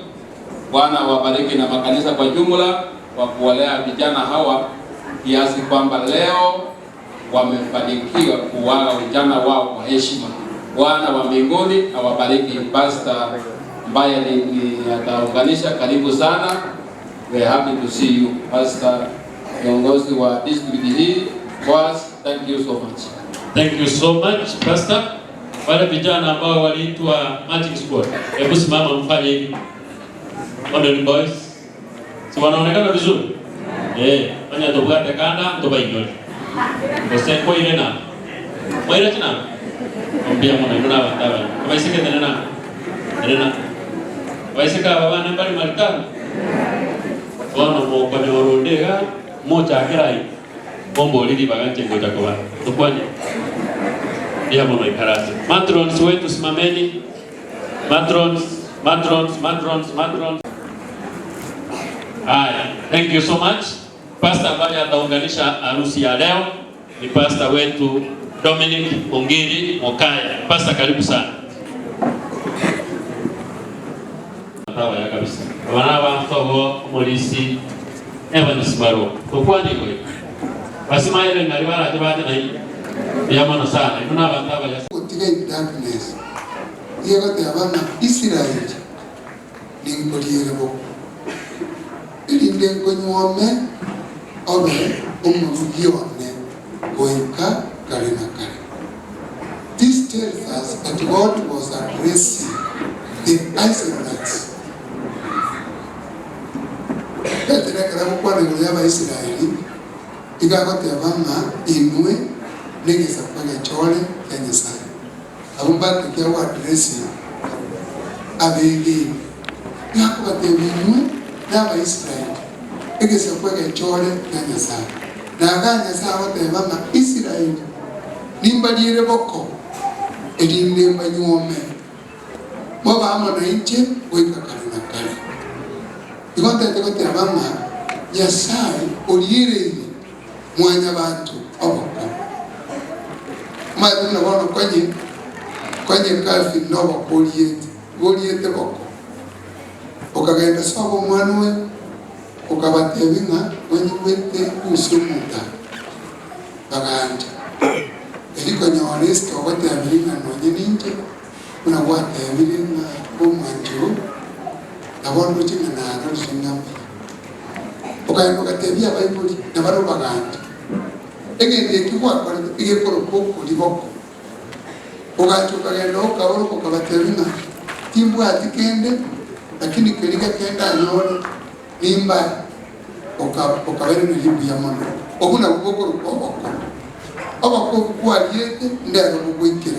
Bwana wabariki na makanisa kwa jumla kwa kuwalea vijana hawa kiasi kwamba leo wamefanikiwa kuwala vijana wao kwa heshima. Bwana wa mbinguni awabariki. Pastor ambaye ataunganisha. Karibu sana. We are happy to see you Pastor, kiongozi wa district hii. Boss, thank you so much. Thank you so much Pastor. Wale vijana ambao waliitwa Magic Squad, hebu simama mfanye hivi. Modern boys. Si wanaonekana vizuri? Fanya tobugate kanda tobainyo. Bose kwa ile na. Mwaira tena. Mbia mwana nuna watawa. Waisike tena. Tena. Waisika baba nambari malikana. Wana mo kwa nyorondega moja akirai. Bombo lili baganje ngoja kwa. Tukwani. Dia mwana ikarasi. Matrons wetu simameni. Matrons. Haya, thank you so much. Pastor ambaye ataunganisha harusi ya leo ni pastor wetu Dominic Ongiri Mokaya. Pastor, karibu sana. Tawa ya kabisa. Wana wa mtogo polisi Evans Baro. Tukwani kwa hiyo. Basi maile ngalibara tibate na hii. Yamano sana. Tuna bantawa ya utiga darkness. Yego te abana Israel. Ningoliere ilinde konyome obe umugione goinka karina kare. This tells us that God was addressing the Israelites. Petere karamu kwa nguliyaba Israeli igakote abana inwe negeza kwa chole kenyesa. Abumba tukiwa addressing abegi yakote inwe n'aba Israeli egese kwege chole kanyasa naganya sawa te mama Israeli nimbalire boko elinde mbanyome moba amona inche weka kalina kale ikonte te mama yasai olire mwanya bantu oboko maduna wana kwenye kafi nobo oliete boko ukagenda sabo mwanwe ukabatebinga wenye wete usumuta baganja eliko nyawaresto wote abilinga nonye ninje kuna wate abilinga bomwanjo na bondo china na rusinga ukagenda ukatebia Bible na baro baganja egende kibwa kwa ige koko liboko ukagenda ukabatebinga timbwa atikende lakini kelika kenda nyone nimba okabere nilibu ya mono okuna kuboko obako kwa yete ndero bugwikira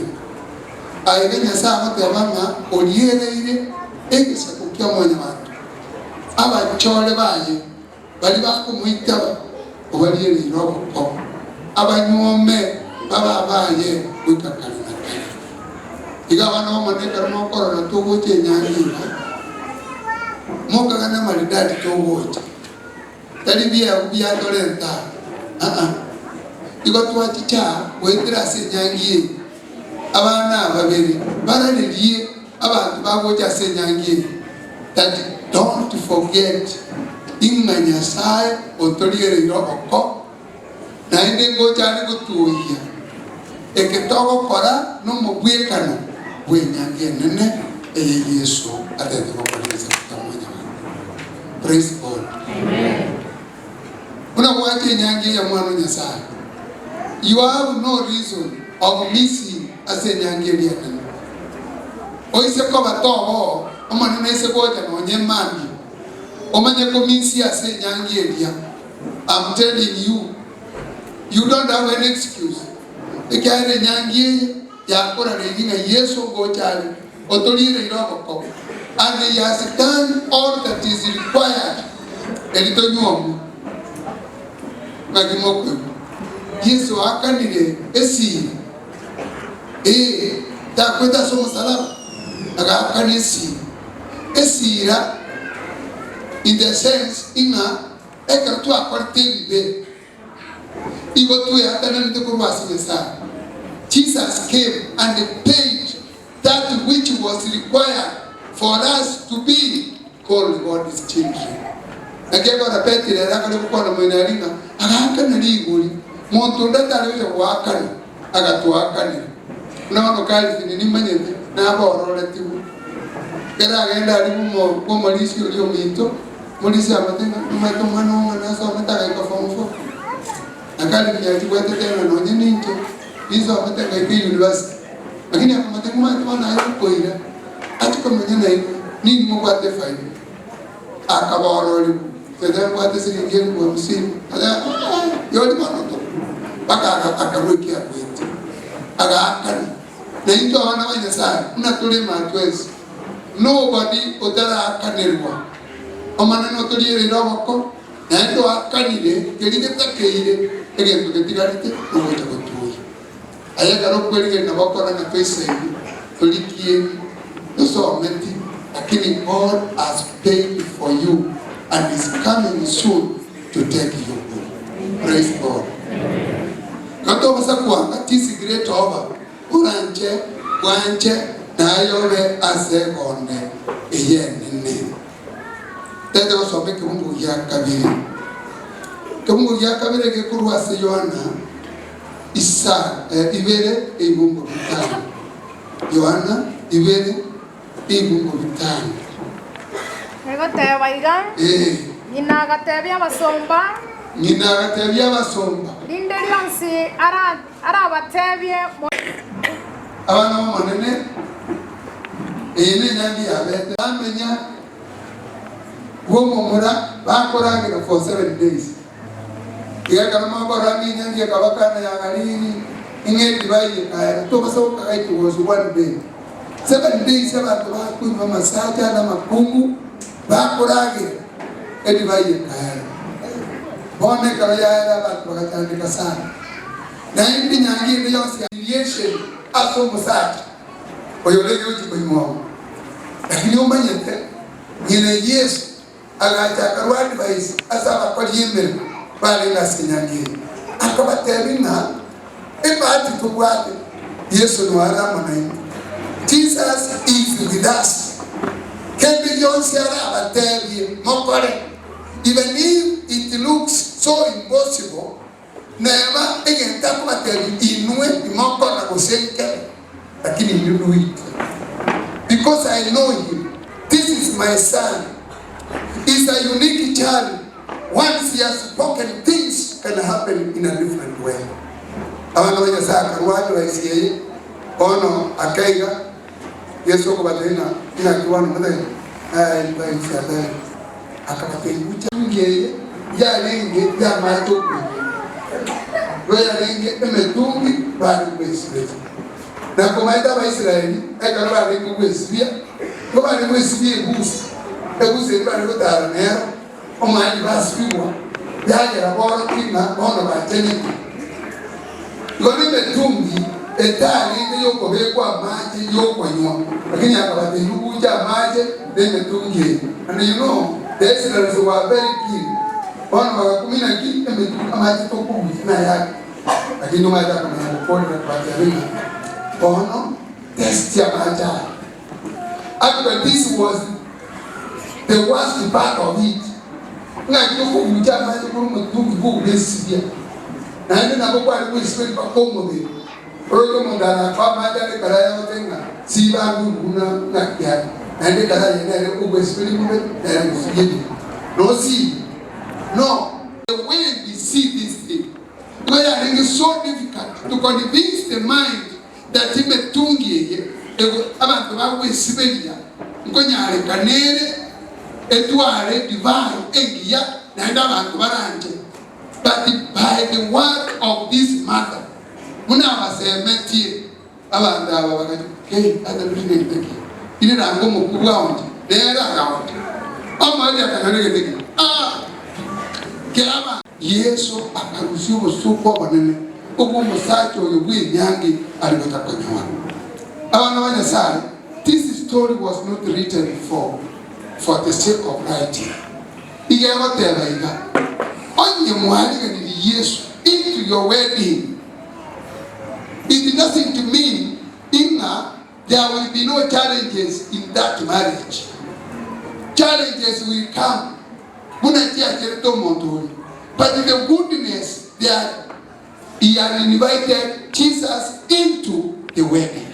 ayegenya sawa te bana oliere ile egesa kukia mwanya bantu aba chole baye bali bakumuitaba obaliere iroko abanyome baba baye wikakalina igabana omoneka no korona tugoche nyangi moka kana maridadi towote talibia ubia tolenta iko twaticha wetira se nyangi abana babiri baraliye abantu bagoja se nyangi that don't forget inganya sai otoliere iroko na ende ngoja ni kutuia eketogo kora no mobwekana bwenyangi nene Yesu atende kukoleza kutamanya. Praise God. Amen. Unawache nyangi ya mwana Nyasaye. You have no reason of missing ase nyangi ya nene. Oise ko batobo, omana nese goja no nyemani. Omanye ko misi ase nyangi ya. I'm telling you, you don't have an excuse. Ekare nyangi ya kora regina Yesu gojali. Otolire iroko and he has done all that is required. Elito nyuomu magimoko Yesu akanire esi takweta somo salama aga akanesi esira in the sense ina ekatu akorte bibe igo tu ya tanani te kurwasi mesa. Jesus came and paid that which was required for us to be called God's children. Agego na Petro akale kukona mwenalinga akakana liguli muntu ndatale wakana agatuakana unaona kali ni manyete na aborole tibu kera agenda ali mu molisi olio mito molisi amatenga mato mwana na so mata ka form 4 akali ya tikwete tena no nyinto hizo amatenga ipi university lakini amatenga mwana ayo koira atukomenya na nini mo kwate faida akaboroli tena kwate siringi kwa msimu ala yodi manoto baka akarukia kwete akakani na into wana wanya sana unatulima twezi nobody otara akanirwa omanano tolire ndoboko na ndo akanire kelide takeire egento ketigarite omoto kotuya ayagaro kwelige na bakora na pesa hivi tulikie nosometi lakini God has paid for you and is coming soon to take you home. Praise God. Kato basa kuanga tisi great over uranche wanche na yobe ase konde eyenene tete osobe ke mungu ya kabire ke kurwa se Yohana isa ibere mungu bitano Yohana ibere mungu bitano ego tebaiga nyina gatebya basomba linde lyonsi ara batebye abana bamonene ene nyandi yabete amenya womomura bakorangira for 7 days ya kama bakorangi nyandi akabakana ya galini ingeti baye kaya to basoka kai was 1 day 7 days abantu bakunywa masaja na makungu bakorangira edi baye kaya bone kaya ya abantu bakatandika sana na indi nyangi ndi yonsi affiliation aso musati oyolege uchi kwenye lakini umanyete nyine Yesu agacha karwadi baisi asaba kwa yembe pale na sinyangi akabaterina ebati tubwate Yesu no arama na Jesus is with us kebi yonsi ara bateri mokore even if it looks so impossible never again takubateri inwe imokora kusenke lakini you do it because I know him. This is my son. He's a unique child. Once he has spoken, things can happen in a different way. Abana wanya saka watu waisiye ono akaiga Yesu kubatena ina kiwano mwe baisha dai akabatena uchangie ya lenge ya matoku wewe lenge emetungi bali kwesibeti na kumaita Waisraeli ekaba ali kukwesibia kuba ali kwesibia egusi bali kutara nero omali basibiwa yaje abora kina ono batene ngoni betungi etali yoko bekwa maji yoko nywa lakini akabate yukuja maji then betungi and you know the Israelites were very keen ono bakakumina ki emetunga maji tokubu na yake lakini maji kama yaponi na bajarini ono test ya maji. Actually this was the worst part of it. Ngakiko kuja maji kwa mtungi kwa besibia. Na ndio napokuwa alikuwa kwa komode. Roho mndana kwa maji ale kala ya otenga. Siba nguna na kia. Na ndio kala yene kwa besibia mwe na kusije. No see. No. The way we see this thing. It is so difficult to convince the mind that imetungie abantu bawe sibelia nkonyare kanere etware divine engia naenda abantu baranje but by the word of this mother muna basemetie abantu aba bakaje hey adabine ndeki ile rango mukubwa onje nera rawo amali akanane ndeki kelama Yesu akaruhusiwa usuko wanene uko musacho yobwi nyangi aligotakanywa abana banyasara. This story was not written for the sake of writing. Igema tebaiga onye mwaliga ni Yesu into your wedding. It doesn't mean there will be no challenges in that marriage. Challenges will come. Munatia kereto montoni. But the goodness that he had invited Jesus into the wedding.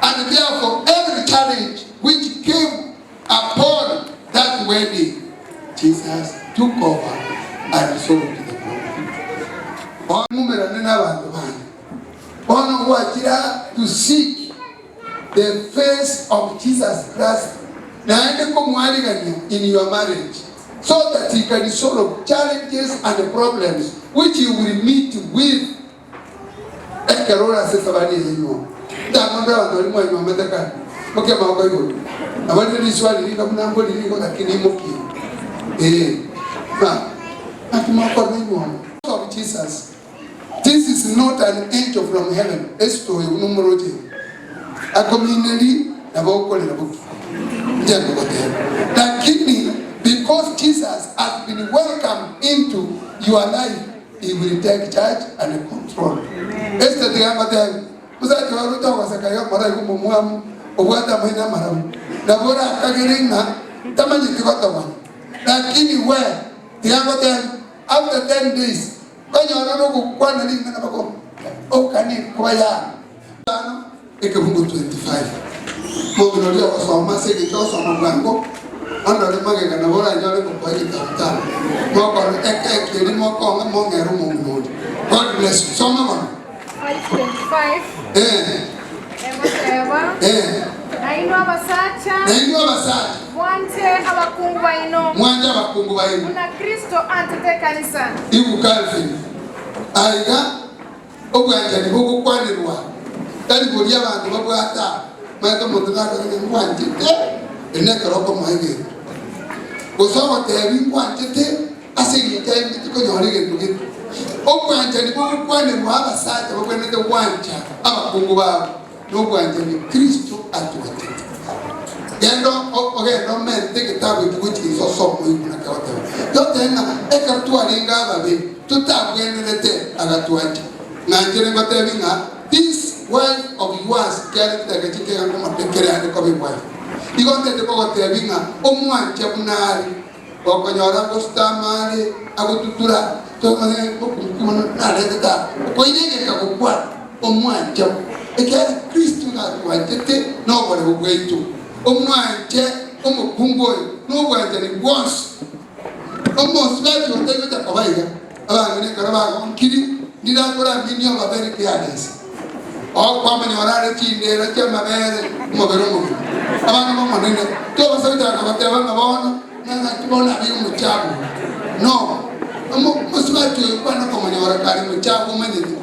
And therefore every challenge which came upon that wedding, Jesus took over and solved the problem. To seek the face of Jesus Christ in your marriage, so that he can solve challenges and problems which you will meet with. Of Jesus. This is not an angel from heaven. Esto es un número de because Jesus has been welcomed into your life, he will take charge and control. Este te llama de usa que ahorita vas a caer para como muam o guata maina maram. La bora kagiringa tamani tikota wan. Lakini we te llama de after 10 days kwenye wanono kukwana linga na bako okani kwa ya eke mungu 25 mungu nolio kwa soma sege kwa soma mwango ando le mage kana bora njole kwa hii tata mwako eke ni mwako mongeru mungu. God bless you. Soma mwana 5:25 Nainua basacha mwanje abakungu baino una Kristo antete kanisa ibu Calvin aiga obwanja ni boko kwanirwa tali bolia bantu babwata mato mutuna ni mwanje ene karoko maige boso tebi mwanje te asiri tebi ko nyori nduge obwanja ni boko kwanirwa abasacha babwene te wanja abakungu babo n'obwanja ni Kristo atuwate yendo ogendo mente kitabu kikuti soso mu na kawata yote na ekatwalinga babe tutabwenelete agatuwate ngangere ngotevinga this wife of yours kali takachike yangu matekere ande ko bimwa igonde de ko tevinga omwanje bunari okonyora ko stamari agututura to mane ko kumana naleta ko inenge ka kokwa omwanje ekere Kristo na twatete no bole bwetu omwanje omukungoyi n'obwanje ni bwonsi omusibati otayibeta kabayiga abantu ne karaba nkiri ndakora minyo babere kiadesi okwamanya orare kindera cyamabere mubero mubi abantu bamonene to basabita akabateba ngabona nanga tubona biri mu cyabo no omusibati kwana komanya orakari mu cyabo manyete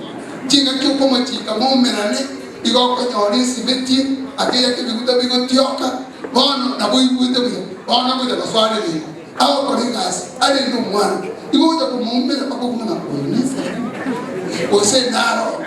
kinga cyuko mu kika mumerane igoko nyori sibeti akeye kibiguta bigotioka bono na boyibute byo bono byo baswale ni aho koringas ari no mwana igota kumumbera pako kuna kuonesa ose naro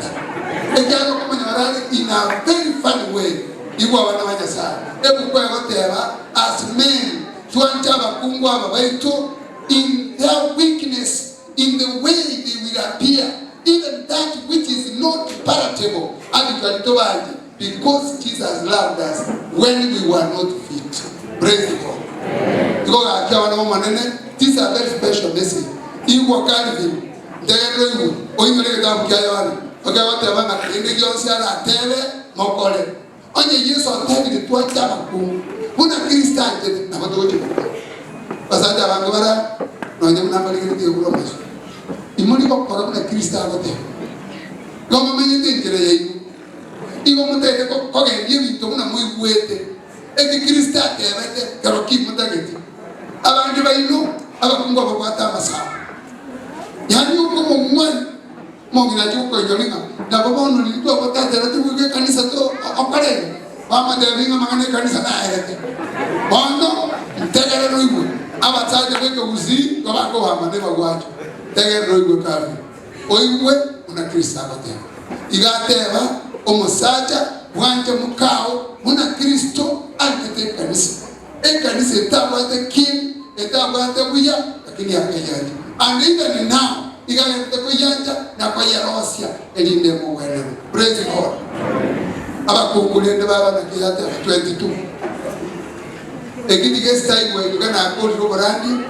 ekero kumanyarale in a very funny way igwa bana banyasa ebukwa goteba as men twanja bakungwa abaito in their weakness in the way they will appear even that which is not palatable because Jesus loved us when we were not fit. Praise God. This is a very special message. Iwo Calvin, Degero, Oimere Gabriel, Ogawata, and the Johnson, Tele, Mokole. Only use of David to watch Tabaku. Who are Christian? Namadoji. Pasada Vangora, no number in the Romas. Imonico Corona Christian. Government didn't Igo mutete ko ngibi to na muy buete e ki Krista tebete karo ki mutageti abandi bayino abakungo bakwata masa yani uko mumwan mongina juko yolinga na babono ni to batata ratu ke kanisa to opare mama devinga mangane kanisa na ayete bono tegere roibu abatsaje beke uzi ko bako hamane bagwacho tegere roibu kafi oiwe una Krista bate igateba omusaja wanje mukao muna Kristo antete kanisa kanisa etabate kin etabate buya lakini akayaje and even now igalete kuyanja na kwa Yerosia elinde muwele. Praise God. Abakukulende baba na kiyate 22 ekiti gestai mwe tukana akoli robarandi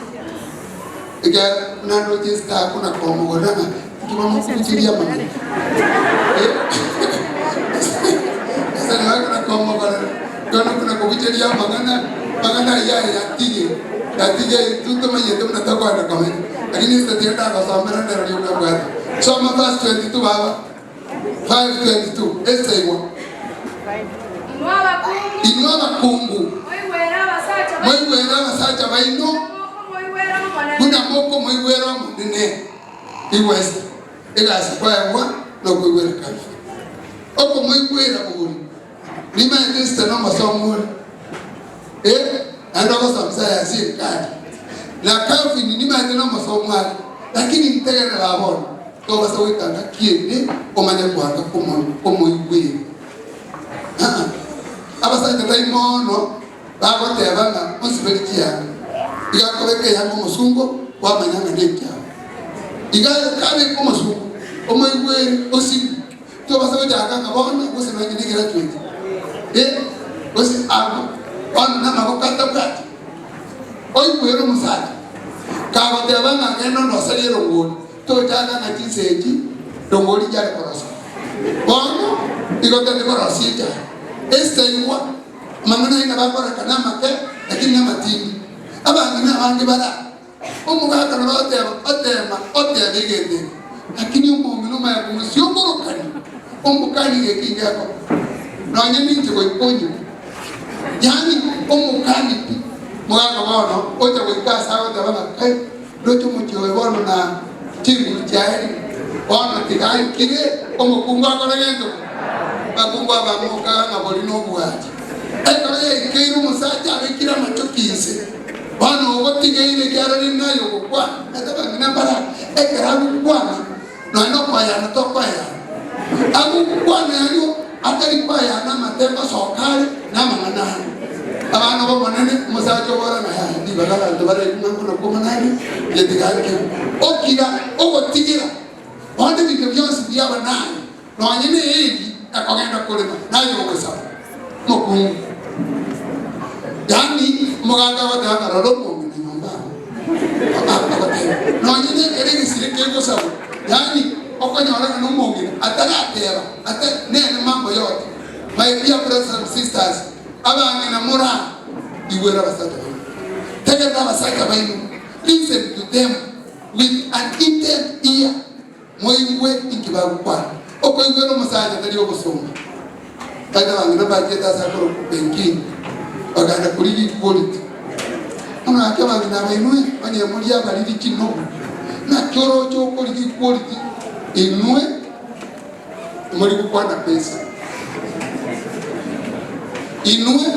ega nando jesta kuna komo godana tukiwa mkuchilia mama sana kuna komo godana kuna kuchilia mangana Magana ya tige tuto mayete mnatakuwa na comment. Lakini sitatienda kwa sababu ndio ndio kwa. Soma verse 22 baba. 5:22. Estaiwa. Inua makungu. Moiwera basacha baino. Kuna moko moiwera munene. Iwest. Igasa kwa wa no kuiwera kafi. Oko moiwera buri. Lima ndista no masomo. Andoko samsaya si kadi. Na kafi ni lima ndino masomo. Lakini mtegere la bona. Kwa sababu kanga kiende omanya kwanga komoiwera. Abasajja bayimono bagotebanga musibelikia igakobeke yango musungo wamanyanga ndekya igakabe ko musungo omoigwere osi to basajja akanga bona musimanye ndigira twiti osi abo ona mako katabati oigwere musajja kagotebanga ngeno no saliro ngoni to jaga na tiseji dongoli jale korosa bona igotende korosi jale Estaiwa manana ina bakora kana make lakini amatini abantu n'abandi bara umugaka ote bigende lakini umuntu numa ya kumusi umurukani umukani gekingako nanye ninje ko ikonyo yani umukani mugaka bono ote wikasa ote bana kai locho muchiwe bono na timu jari bono tikai kire umukunga ko ngendo bakungwa bamuka ngaboli nobuwaji ekole keiru musacha abikira machokise bano ogotigeire kyarali nayo kokwa atabanga nambara ekarabu kwana no kwaya no tokwaya abu kwana yo atari kwaya na matemba sokale na mangana abana bo manene musacha bora na ya ndi bagala ndobara imango no komanani yedigake okira ogotigira bande bike byose byaba nayo no anyene ebi akagenda kulema nayo kwesa mokungu yani muganga wadanga rodomo ni nyumba no nyine kere sirike ko sabu yani okonyora no mongi atagatera ate nene mambo yote my dear brothers and sisters abange na mura iwera basata tegenda basata bainu listen to them with an intent ear moiwe ikibagu kwa okoigwero musaja tari obusoma kada bangina bageta sakoro benki baganda kuligi quality ona akaba ngina bainwe banye muri abalidi kino na kyoro cyo kuligi quality inwe muri kukwana pesa inwe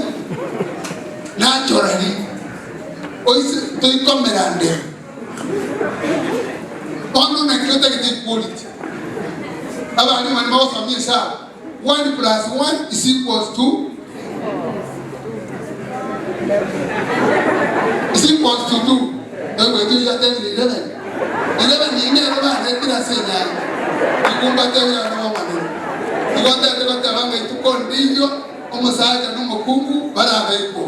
naturally oise to ikomerande ono na kyota kiti quality abali mani mawosa misa 1 + 1 is equals to 2. Ewe tu ya tena 11 ni nne ba na senya ikumba tena ya mama mani ikonda banga itukondinyo omusaja no mukungu bara baiko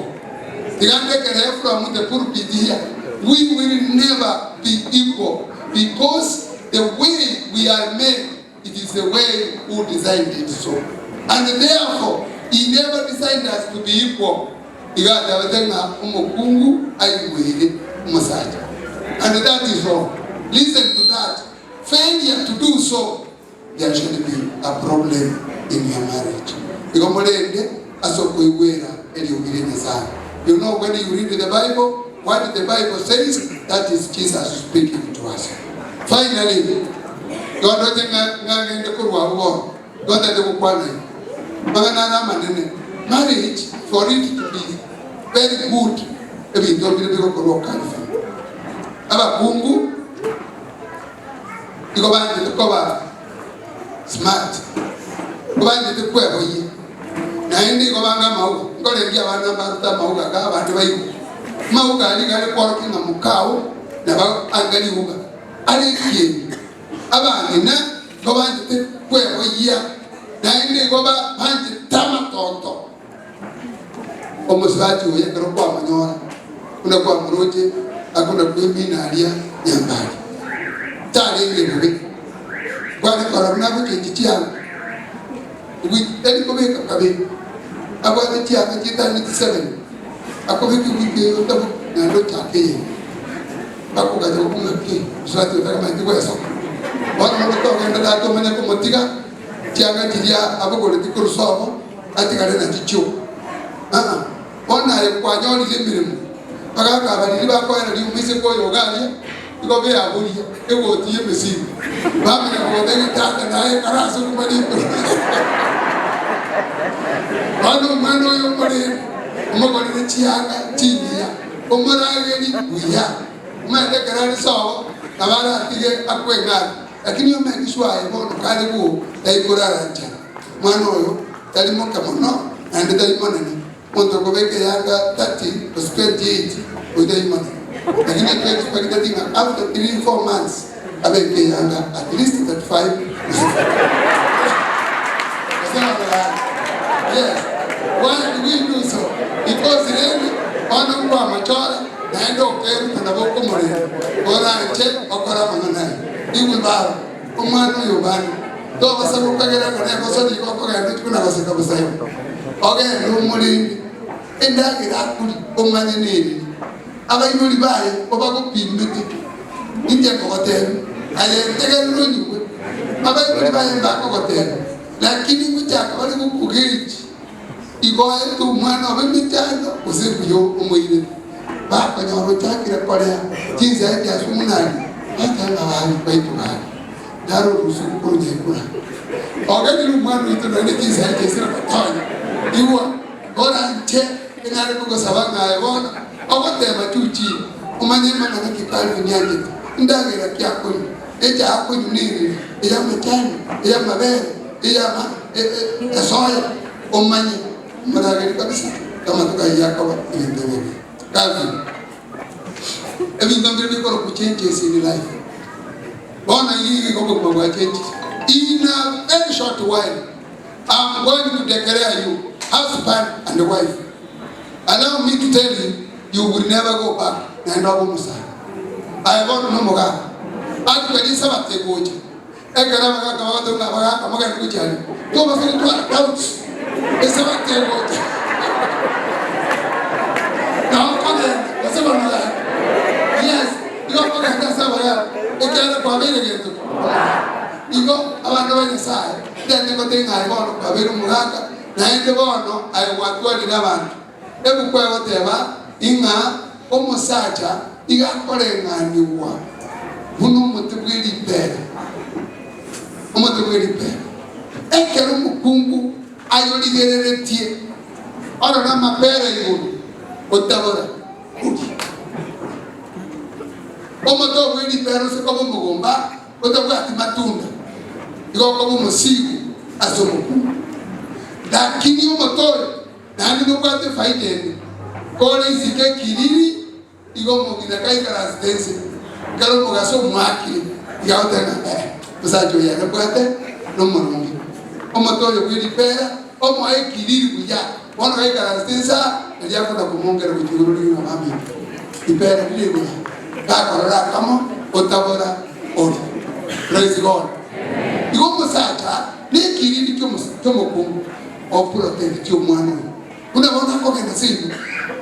tigande kere from the pulpit here we will never be equal because the way we are made, it is the way who designed it so. And therefore, he never designed us to be equal. And that is wrong. Listen to that. Failure to do so, there should be a problem in your marriage. You know, when you read the Bible, what the Bible says, that is Jesus speaking to us. Finally, God doesn't get the Kurwa. God doesn't want marriage, for it to be very good, if you don't be able to work out. Abakungu, you go back to the cover, smart. Go back to the query. Naindi go back now, go and give a number Mauga, and the Mauga, you got a pork in a Mukau, never Angaliuga. Aliki Abana, go back to the query. Naindi go back and Tamato. Almost that you hear Gropa Manora, Unaqua Mrote, Akuna Minaria, Yambari. Tari, Guana Corona, Kitian. With Elikobe, about the Tia 97. ako wiki wiki utabu na ndo chake ako gaje kunga ki swati utaka mati kwa soko wana ndo to ngenda da to manya ko motiga tianga tiria abako le tikuru sobo atikale na chicho ona ye kwa nyoli zimirimu paka ka bali ba ko era diumise ko yogali iko be aburi ego tiye mesi ba me ko de ta na ye karaso ko bali mano yo mori mo ko ni chianga tinia o marage ni buya ma de karani so abara tige akwe ngari lakini yo me kiswa ye mo kale ku dai kurara ncha mano yo tali mo kamono ande dai manani Monto kobeke yanga 30 plus 28 udai money. Lakini kwa expecting after 3-4 months abeke yanga at least 35. Yes. Why do we do so? Because really ono kwa machora naendo keru tanaboko more. Ora che okora manana. Ibu baro. Umano yobani. To basabu kagera kana basali ko ko ga ndu kuna basaka basayo. Okay, no muri enda gira kuri omanye nini abayuri baye obago pimbete india ko hotel aye tegalo nyuwe abayuri baye ba ko hotel lakini mutaka bali kugiriji igo eto mwana obemitano osekuyo omoire ba ko nyoro takira pare jinza ya sumunani hata na wali baitu bali daro rusu ko nyekura ogani mwana ito na jinza ya sira patanya iwa ora nche ngare ko sabanga yona ogotema chuchi umanyema na kipali nyanje ndagira kyako eja ako nyuniri eja mechani eja mabere eja soya umanye maragira kabisa kama tukayaka ndewe kazi ebi ndambe ko ko changes in life bona yiki ko ko change in a very short while. I'm going to declare you husband and wife. Allow me to tell you, you will never go back. I want to know more. I can say what they want. I can have a yes, you don't forget that's how I am. You can't come in again. You go, I want to go inside. Then you go think I want to come in Muraka. Now, the one I want to go in the van. Every whatever, Inga, almost Sacha, you got calling and you want. Who know what to really bear? What to really bear? Ekarum Kumbu, I only get a tear. I don't know my parent. Whatever. Omoto wili pero se como mugomba otabwati matunda iko como musigu asomo lakini omoto nani no kwate faide kole isike kiriri iko mugina kai karastence kalo mugaso mwaki yaotena musajo ya kwate no monongi omoto wili pera omo ai kiriri buya ono kai karastence ndio kwenda kumongera kujururi na mami ipera lile Kakarora kama otabora ori. Praise God. Iko musata ni kirindi kyomo kumbu oprotect kyomwana. Unaona ko kenda sindu.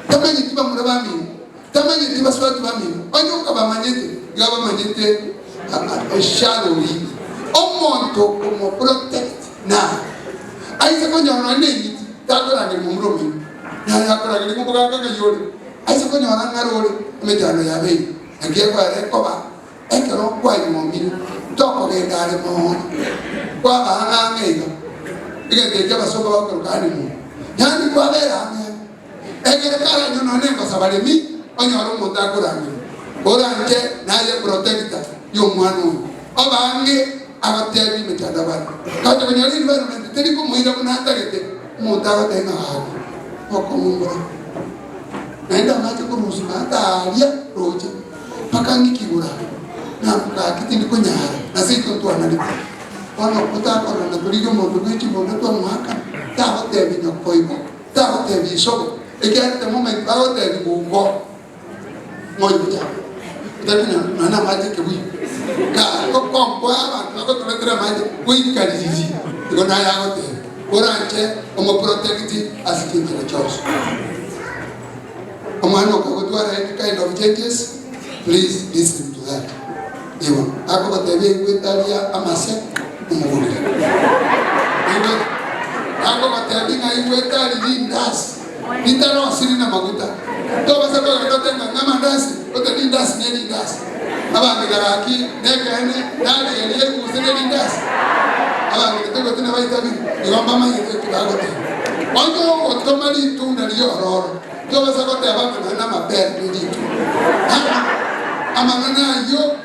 Tamanyi tiba murabami. Tamanyi tiba swatu bami. Onyo ka bamanyete, gaba manyete shallowi. Omonto como protect na. Aisa konyo na neni takora ni mumromi. Na yakora ni kumbuka kaka yori. Aisa konyo na ngarori metano ya bei. Agia kwa rekoba ekero kwa imomi toko gendare mo kwa banga ngego igende jaba soba wa kurukani mo yani kwa bera egere kala nyono nengo sabale mi onyoro mutakurani oranje naye protector yo mwanu obange abatebi metanda ba kato kanyali environment teri ko muira kuna tagete mutawa tenga hapo oko mumbra naenda macho kurusu mataria roje pakangi kigura na kakitindi kunyara na sito tu analipa ono kutaka na kuligo mo bichi mo to mwaka tawo tebi na koibo tawo tebi sobo ekerte moment tawo tebi bugo moja ndani na maji kebu ka ko kwa na ko tuletra maji kui kalizizi iko na yaote oranje omo protect asikinje chos Omwana okagotwara any kind of changes, please listen to that. Ewa, ako batebe igwetalia amase umugulire. Ewa, ako batebe nga igwetali lindas. Nitano asiri na maguta. Toba sako gatote nga mandasi, ote lindas ne lindas. Aba ngaraki nekene nale yeye kusene lindas. Aba ngitego tena baitabi. Igomba mayite kibagote. Wango otomali tunda liyo roro. Toba sako te aba na maber ndito. Amana yo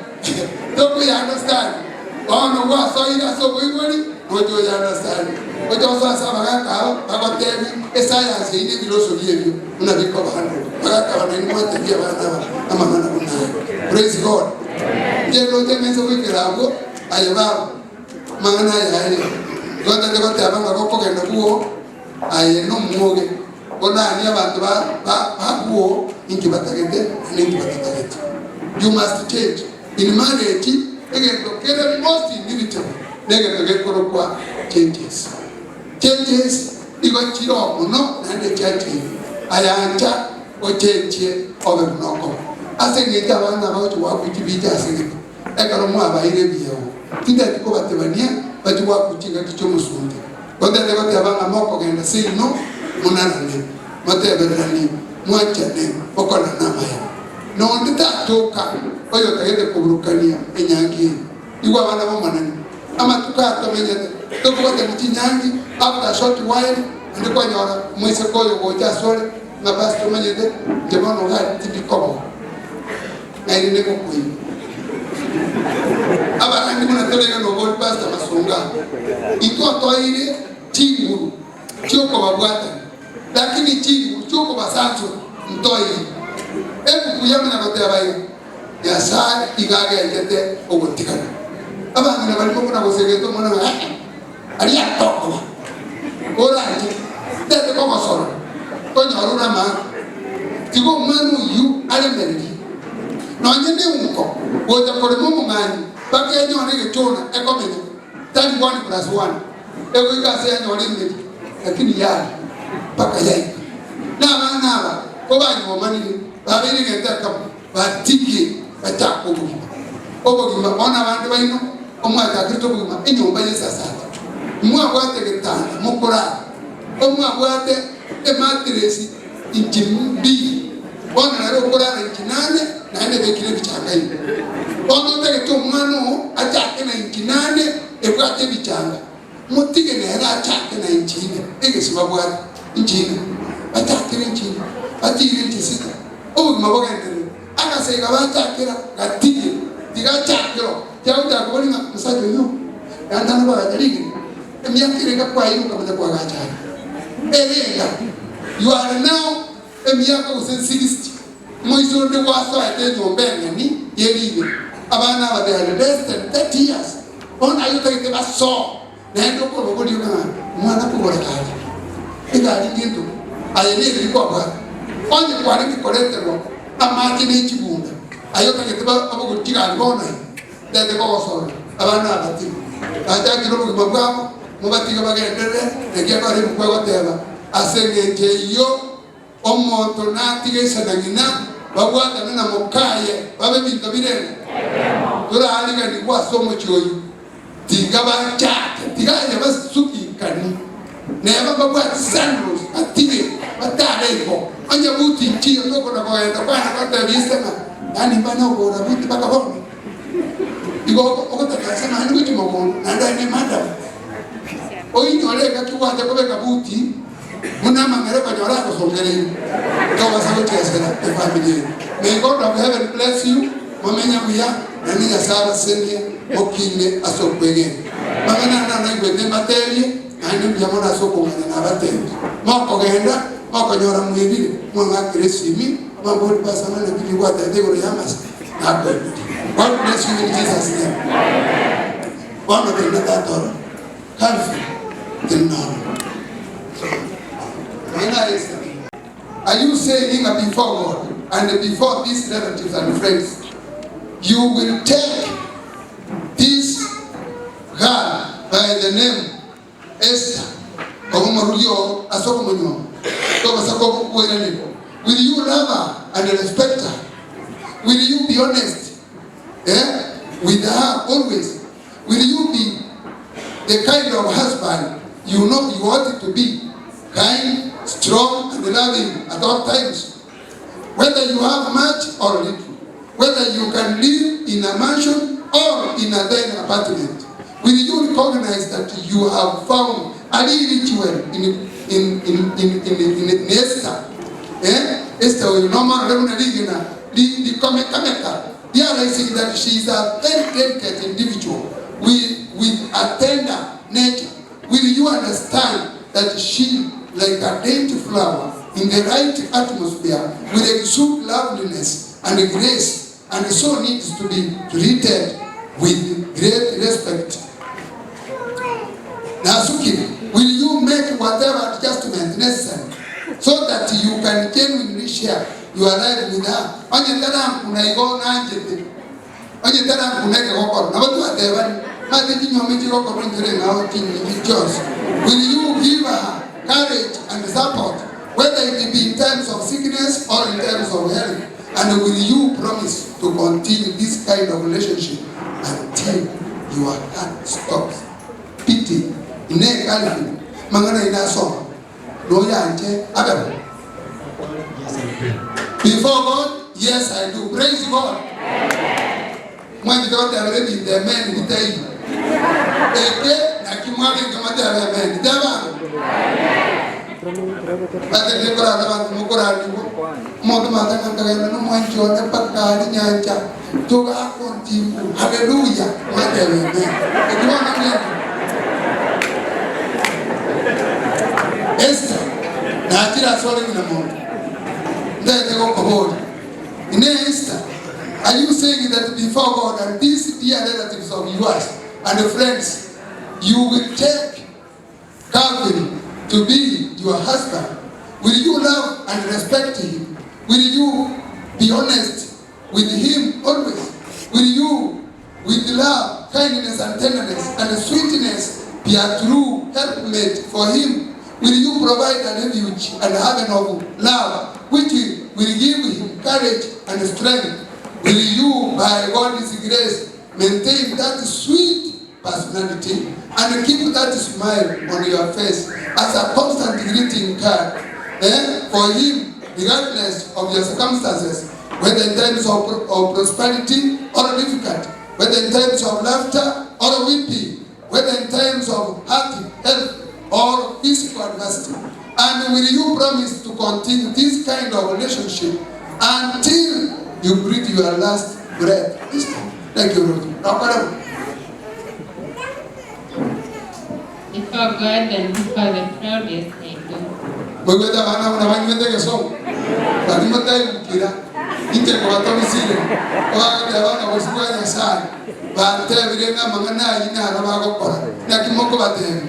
don't we understand? Oh no, what so you so we worry? No, do you understand? But also, Samaka, about them, a science in the philosophy, when I become 100. Praise God. Jeno James Wikirago, I have Mana, God and the Tabaka and the war. I know more. Ona never Babu into Batagate and into Batagate. You must change. In marriage, again, to get the most inevitable. They get to get changes. Changes, you got Chiro, no, and the church. I answer or change of a knock. I think it's about to work with you just in it. I got more by the video. Think that you go at the Vania, but you work with you at Chomusundi. But then they got the Havana mock and say no, Munana name, whatever the name, Mwacha name, Okana Namaya. No, the toka. Oyo kagete kuburukania enyangi iwa wana mwana ama tukata menyete tokuwa mtinyangi after short while ndiko nyora mwese koyo goja sole na basi menyete jemano ga tibikomo na ile neko kui aba kandi mwana toleka no bol pasta masunga iko to ile tingu choko babwata lakini tingu choko basanzo mtoi ebu kuyama na kote abayo ya saa igaga yete ogotikana abana na balimo kuna gosegeto mwana ali atoko ora ati tete koko soro konya runa ma tigo manu yu ale meriki no nyende unko woja kore mumu ngani bake nyo ne chona ekomenya tani 1+1 ego igase ya nyore ndiki lakini ya baka yai na bana ko ba nyo manini babiri ngeta kam batiki batakubu obo gima ona bantu bayino omwaka Kristo bugima enyomba yesasa mwa bwate getana mukura omwa bwate ematresi injimbi ona na rokora injinane na ene bekire bichanga yi ono tegeto mwano atake na injinane ebwate bichanga mutige ne era atake na injine egesiba bwate injine atake na injine atire injisita obo gima bogende aka se gabatakira gatije tigachakiro cyauta kubona musaje yo yandana bagarigi emyakire gakwa yiruka kamaze kwa gachara erenga you are now emyaka usen 60 moizo de waso ate nyombenge ni yeliwe abana ba the less than 30 years ona yuta ke baso nendo ko bogodi na mwana ko bora kaje igari ngindo ayele liko ba onye kwa ni korete ro amati ni chibunda ayota ke ba abo kutiga ngona dede ko so abana abati ata kiro ko babwa mubatiga bagendere egiye bari mu kwa goteba asenge yo omonto natige sadangina babwata na mukaye babe bintu birene tura aliga ni kwa somo choyo tigaba chake tigaye basuki kani neba babwata sandros atige batale ko anya buti nchi ndoko na kwaenda kwa vista yani bana ko na buti baka bono igo okotaka sana ni buti moko nanda ni manda oinyole ka kiwanja ko beka buti muna mangere kwa nyora ko songere ko basago tiasera the family may God of heaven bless you momenya buya na ni sara senia okine asopege magana na na ngwe materie ani byamona soko na batende moko genda moko nyora mwibire mwanga kresimi mambo pasana na bili kwa tete ko yamas na ko God bless you in Jesus name one of the daughter Calvin the Lord. Are you saying before God and before these relatives and friends, you will take this girl by the name Esther, Will you love her and respect her? Will you be honest with her always? Will you be the kind of husband you know you want it to be? Kind, strong, and loving at all times. Whether you have much or little. Whether you can live in a mansion or in a tiny apartment. Will you recognize that you have found a ritual in Esther? Esther will no more realizing that she is a very delicate individual with a tender nature. Will you understand that she, like a dainty flower in the right atmosphere, will exude loveliness and grace, and so needs to be treated with great respect? Nasuki, will you make whatever adjustment necessary so that you can genuinely share your life with her? Onye tana kunaigo na njete. Onye tana kunaigo kokoro. Na watu watevani. Mati jinyo miti kokoro njere na oti njos. Will you give her courage and support, whether it be in times of sickness or in times of health? And will you promise to continue this kind of relationship until your heart stops? Pity. Ine kalifi. Mangana inasoma. No yanje. Agabe. Before God, yes, I do. Praise God. When you don't have already the men who tell you. Eke, nakimwage kama tell the men. Deva. Ate dekora dava mukora dibo. Modu mata kantagana no mancho ne pakari nyanja. Toga kontimu. Hallelujah. Mate men. Ekwa ngene. Esther, na atira sole na moto. In Esther, are you saying that before God and these dear relatives of yours and friends, you will take Calvin to be your husband? Will you love and respect him? Will you be honest with him always? Will you, with love, kindness and tenderness and sweetness, be a true helpmate for him? Will you provide a refuge and haven of love, which will give him courage and strength? Will you, by God's grace, maintain that sweet personality and keep that smile on your face as a constant greeting card for him, regardless of your circumstances, whether in times of prosperity or difficulty, whether in times of laughter or weeping, whether in times of health or physical adversity? And will you promise to continue this kind of relationship until you breathe your last breath? Thank you, Lord. Before God and before the crowd, yes, I do. Mweweza wana unawanyuende kesongo. Lazima tayo kukira. Inte kwa watomi sile. Kwa wana wasibuwa nyasari. Bante virenga mangana ina haraba kukora. Na kimoko batemi.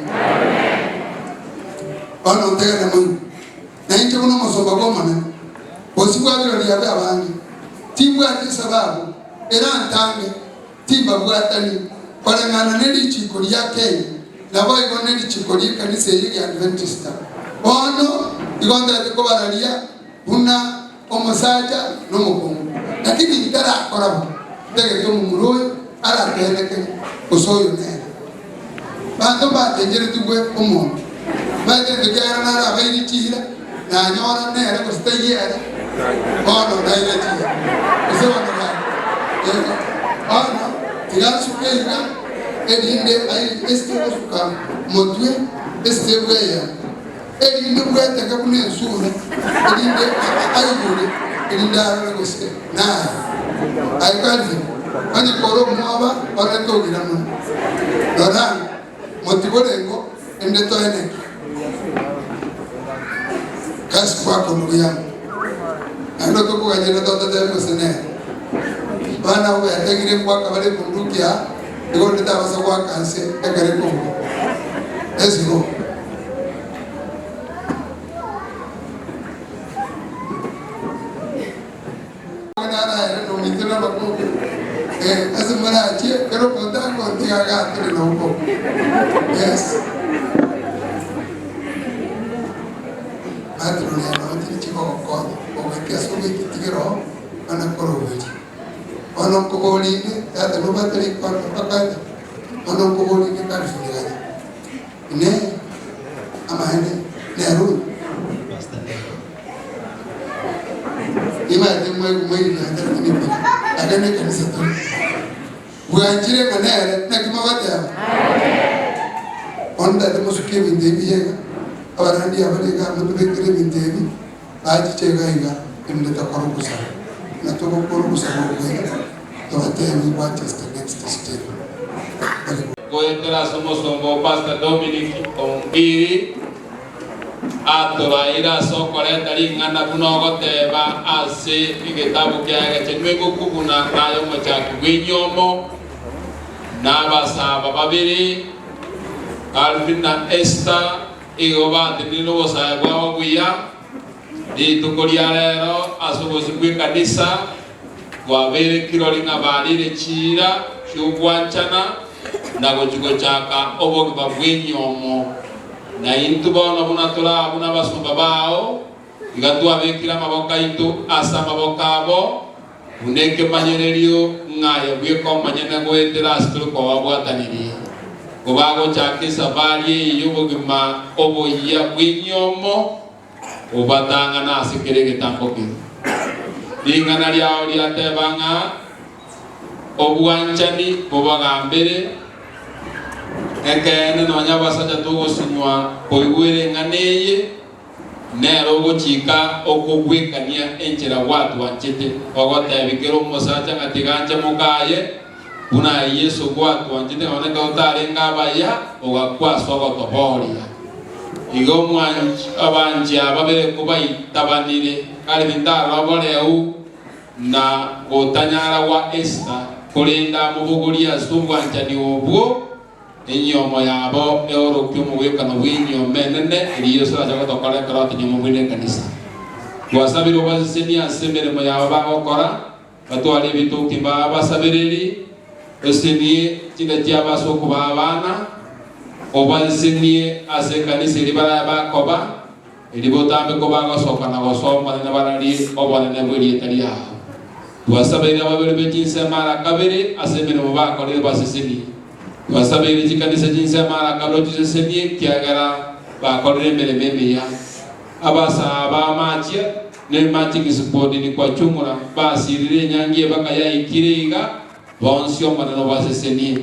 Wana untega na mungu. Na inche kuna masoba goma na. Wasibuwa viro liyabe abangi. Timu ya ti sababu. Era antange. Timba buatani. Kwa ngana nedi chikori ya Kenya. Na wao nedi chikori kanisa hili Adventista. Ono igonda kubaralia una omusaja no mukungu. Lakini kitara korabo. Tege to mumuroyo ara teleke osoyo ne. Bantu ba tenjere tugwe omuntu. Bade tegera na ra bayi chira na nyora ne ara ko staye ara. Ono na ile chira. Iso wana ba. Ono tiga suke ina edinde ai estero suka modwe estero ya. Edinde bwete kabune sura. Edinde ayure. Edinde ara ko se. Na. Ai kalvi. Ani koro mwaba ora to girama. Dora motiborengo ende to ene. Kasi kwa ndugu yangu. Ando to kwa jina to tete sene. Bana wewe atagire kwa kabale bundukia. Ndio ndio basa kwa kanse ekare ko. Ezino. Pero contar contigo gato de novo. Yes. Madrone, não te digo como. kubakia sobe kitigiro ana koroweli ono kobolinde hata no batali kwa pakada ono kobolinde kalifunganya ne amane ne aru ima demwe kumwili na hata kunipi agane kanisa tu buanjire kanere na kimawata onda de musuke bindebi yega abarandi abarega mutubekere bindebi aji chegaiga imne takorokusa na tokorokusa ngega toatemi what is the next step Goetera somos como Pastor Dominic Ombiri aturaira sokoreta ringana kunogoteba ase igitabu kiaga chenwe gukubuna nayo mochaki gwinyomo nabasaba babiri Alvin na Esther igoba tinilo wasagwa gwiya ditukoria rero asubozigwe kanisa gwabere kirori ngabarire chira cyugwanchana nago kigo chaka obogba bwinyomo na intu bono bunatula abuna basumba bao igatwa bekira maboka intu asa mabokabo uneke manyererio ngaya bweko manyene goetera astru ko wabwataniri kubago chake safari yubogima oboya bwinyomo ubatanga na sikirege tampoki dingana lyao lyatebanga obwanchani bobagambere ekene nonya basaja tugusinywa koigwire nganeye nero gochika okugwekania enchera watu wanchete ogotebikero musacha ngatiganja mukaye una Yesu watu wanchete oneka utarenga baya ogakwaswa gotoboria igo mwanchi abanje ababere kubaitabanire kali bindaro aboreu na gotanyara wa Esther kulinda mubuguria sumwanchani obwo enyomo yabo euro kyumugekano winyo menene iliyoso ajaga tokale karate nyomo bwine kanisa wasabiro baziseni asemere mo yabo bagokora batwali bituki baba sabiriri eseni kinajya basoko babana obaziseni ase kanisa libara bakoba ilibotambe ko bagosoka na gosoma na barali obana ne bwiri talia wasabira babere bekinse mara kabere asemere mo bakore basiseni wasabiri jikanisa jinsi mara kablo jisenie kiagara bakorere meme ya abasa ba machia ne machi kisipodi ni kwa chumura basirire nyangie bakaya ikiriga bonsio manano basesenie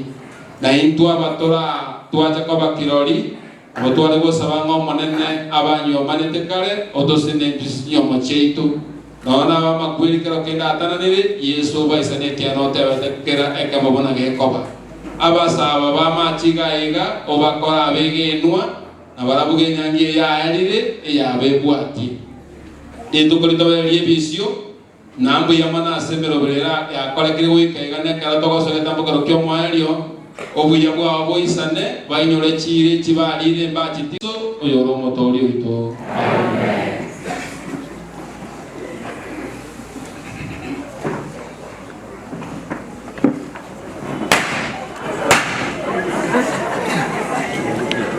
na intu abatora tuacha kwa bakirori motwale go sabango manene abanyo manete kale odosene disnyo mocheitu naona mama kweli kero kenda atananire Yesu baisane tiano tebekera ekamabona gekoba abasaba bamachiga ega obakora abegenwa nabarabuge nyangie yaarire eyabebwati etukolito bali ebisio nambu yamana asemero berera yakolekire wikaiga nekara togosore tambukaro kyomwario obuya bwa boisane bainyore chire chibarire mbachitiso oyoro motori oito amen.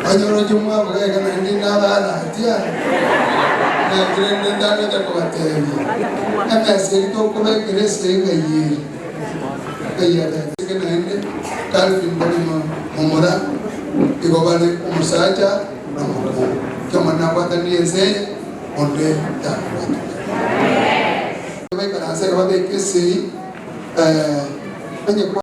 Anyoro jumwa bagaga na ndina bana tia na grande ndanga ta kwatevi ame serito ko be krese ngayi kayada sekena ende kalfin bali momora igobale umusacha na mo kama na kwata ni ese onde ta be kana se ba be kesi anye kwa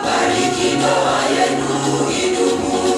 Bariki ndoa yenu idumu.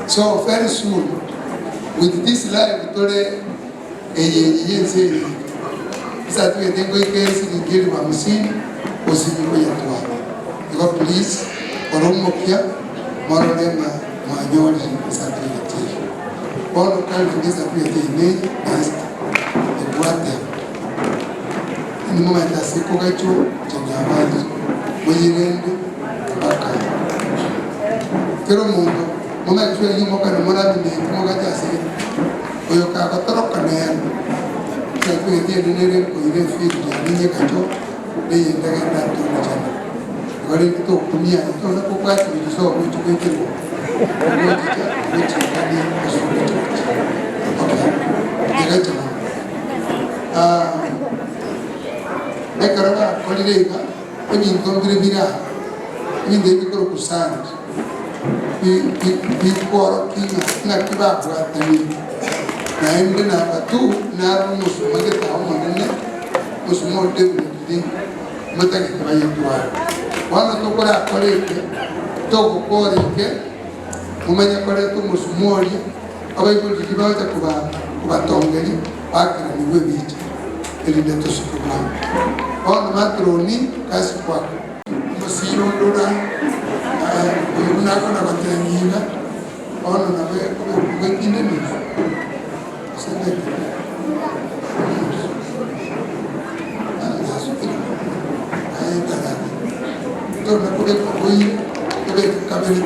So very soon, with this life, today, please, pero mundo mama kwe ni mo kana mona ni mo ga jase oyo ka ka toro kana ya ka kwe ti ni ne ko ile fi ni ni ka to de ye da ga to na chana gari to kumia to na ko kwa ti ni so ko ti ko ti ko ni ti ka ni so ko ti okay ga ta me karana ko ni ka ni ko ngire bira ni de bi ko kusana Before na kiba kwa tani na ende na batu na musumo de ta umane musumo de ndi mata ke bayi kwa wana to kora kore ke to ko kore ke umanya kore to musumo ri abai ko kiba ta kuba tongeli akira ni webi ili de to sukuma wana matroni kasi kwa kusiro ndura unakona kutenginga ono na wengine ni sende Don't put it away, put it coming.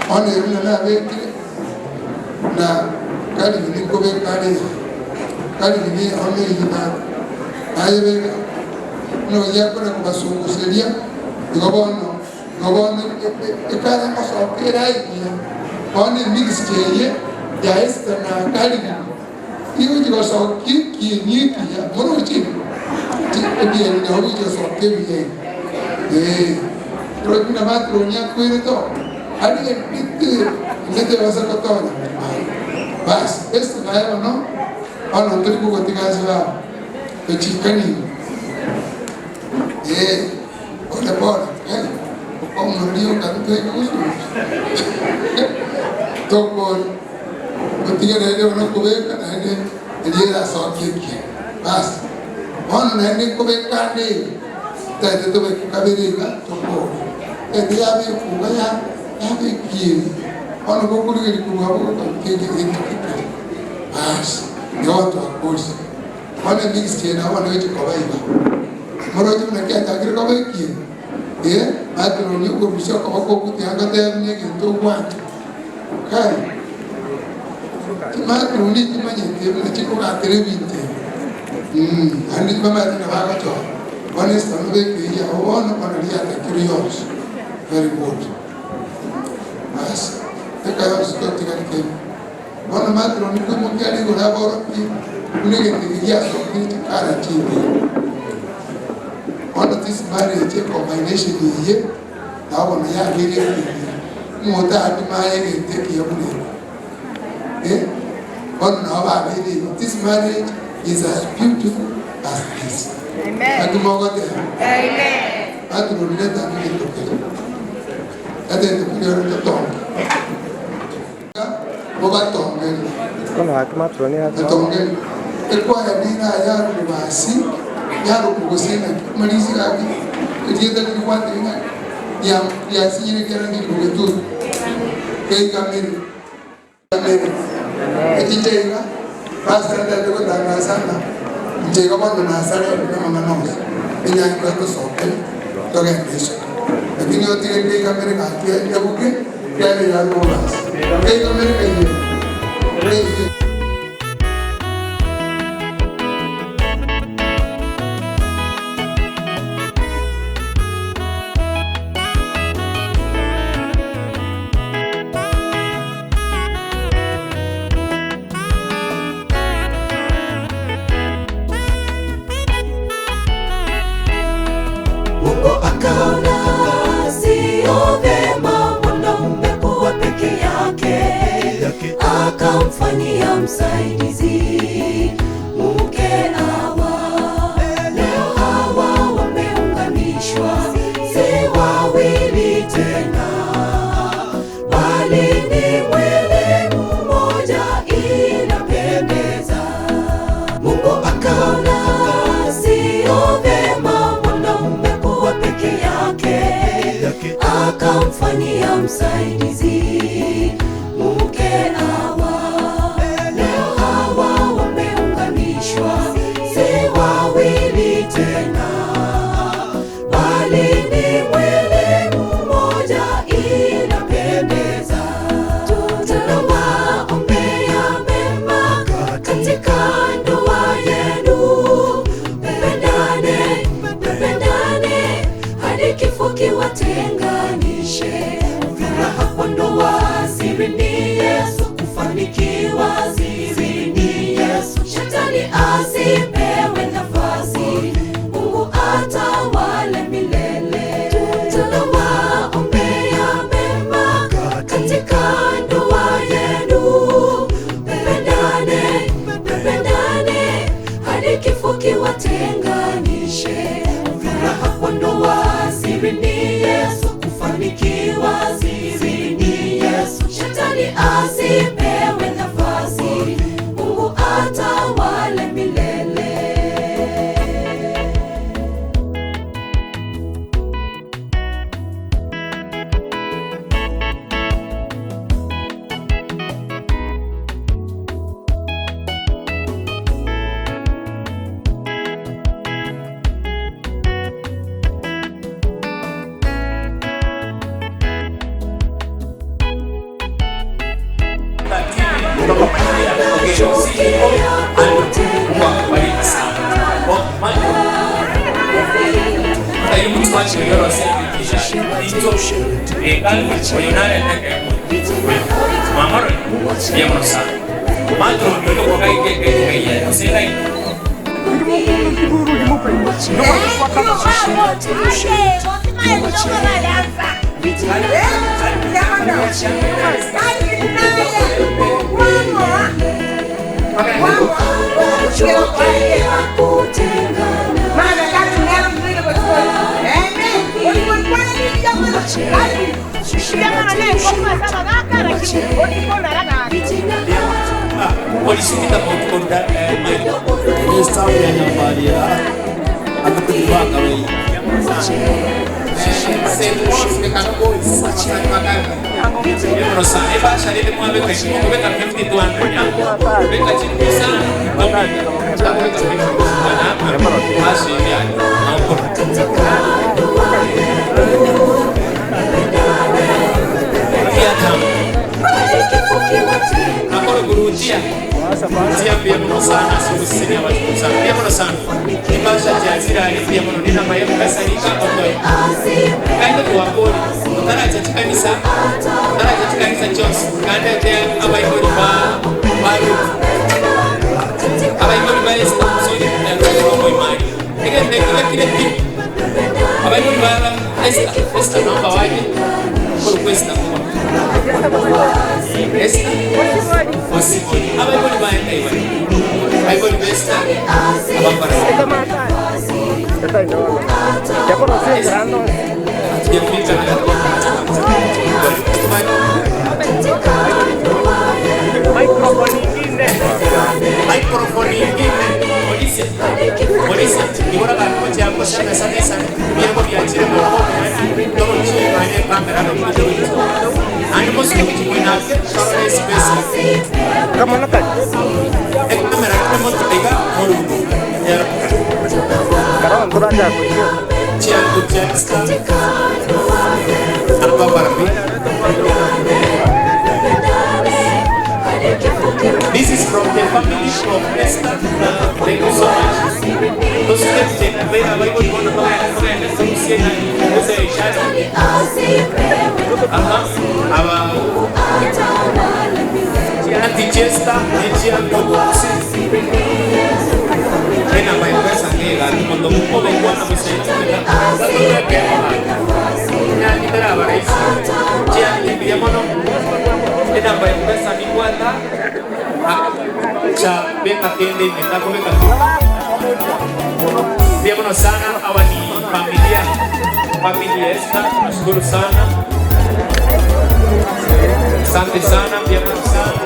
On a na kali ni ko be kali ni only ina ayebe no ya ko ko basungu seria gobono e kala mo so kira ya on mix cheye ya esta na kali iwo ji so ki ni ya mono chi dia ni ho ji so ke bi pero una matro ni acuerdo ali el pit le vas a cotonar bas esto cae no ono tribu katika zwa pechikani pole pole ono ndio kabisa kuhusu toko katika ndio unakoweka na ndio la sokiki bas ono na ndio koweka ndio tete to kabirika toko ndio yapi kubaya yapi kii ono kokuri kuwa kwa kike bas ni watu wa polisi wale mix tena wanaoje kwa baiba morojo na kia takiri kwa baikie atro ni ko bisho kwa kwa kutianga tena ni kitu kwa kai matro ni timanye tena chiko ka televite andi mama tena baka to wale stanbe kia ona pana lia takiri yos very good bas tekayo sikotika kike Bona matro ni ko mungkin ko na boro ki unege tigia so ki kara tibi ona this marriage combination ye na bona ya gere ni mota ati maye ni teki yabune ona ba bele this marriage is as beautiful as this amen atumogote amen atro ni ta ni to ke ate to ni to Bobatongel. Kono akimatroni hapo. Tongel. Ekwa ya dina ya kubasi ya rukusina malisi kaki. Ejeda ni kwa tena ya sijine kera ni kugetu. Kai kamera. Ejitega basta ndio kwa danga sana. Njega bado na sala na mama nosi. Enya kwa to soke. Toge kesho. Lakini yote kai kamera kaki ya buke kale ya rolas. Kai kamera kai Mungu akaona sio vema mwanaume kuwa peke yake, akamfanyia msaidizi mke Hawa. Leo Hawa wameunganishwa, si wawili tena, bali ni mwili mmoja, inapendeza. Mungu akaona sio vema mwanaume kuwa peke yake, akamfanyia msaidizi mke Hawa. Leo Hawa wameunganishwa, si wawili tena, bali ni mwili mmoja, inapendeza. Tunawaombea mema katika ndoa yenu, mpendane hadi kifo kiwatenganishe. Furaha kwa ndoa siri ni Yesu, kufanikiwa siri ni Yesu. Shetani asipewe nafasi, Mungu atawale milele. Tunawaombea mema katika ndoa yenu, mpendane hadi kifo kiwatenganishe. Furaha kwa ndoa siri ni Yesu, kufanikiwa siri ni Yesu. Shetani asipewe nafasi, Mungu atawale milele. mwacho yoro sisi ito ekali oyonare ndeke mamoro ya mosa matro ndio kwa kai usirai polisi kita mau kondak ini staff yang nyambaria atau kedua kali sempos que cada coisa sai pagar eu não sei baixa ele uma vez que como vem também de tuan vem cá de pisa não tá muito mas ele não Nakoro gurutia pia mno sana sisi watu sana pia mno sana kibasha cha Israeli pia mno nina mayo kasarika otoy kaenda kwa bodi daraja kanisa Jones kaenda kwa abaikori baru abaikori baru sisi ndio kwa imani kile kile abaikori baru esta namba wapi por questa esta possibile abaikori baru abaikori besta abapara ya conocí grano microphone ingine polisi ibora kanko cyangwa se sana birimo byakire mu no cyane kamera no video and most of it we have space kama nakali kamera kama tiga moru ya karawan kuranja kuyo cyangwa cyangwa alba barbi. This is from the family of Esther. Thank you so much. Those steps in the way I will go to the Association of the Shadow. Our Chester, Tena maipesa ngega kundo mukolo kwana msaidia na nitara baraisi chia ni mono tena maipesa ni kwanda cha beka tende nitakomeka pia mono sana hawa ni familia Esther nashukuru sana asante sana pia mono sana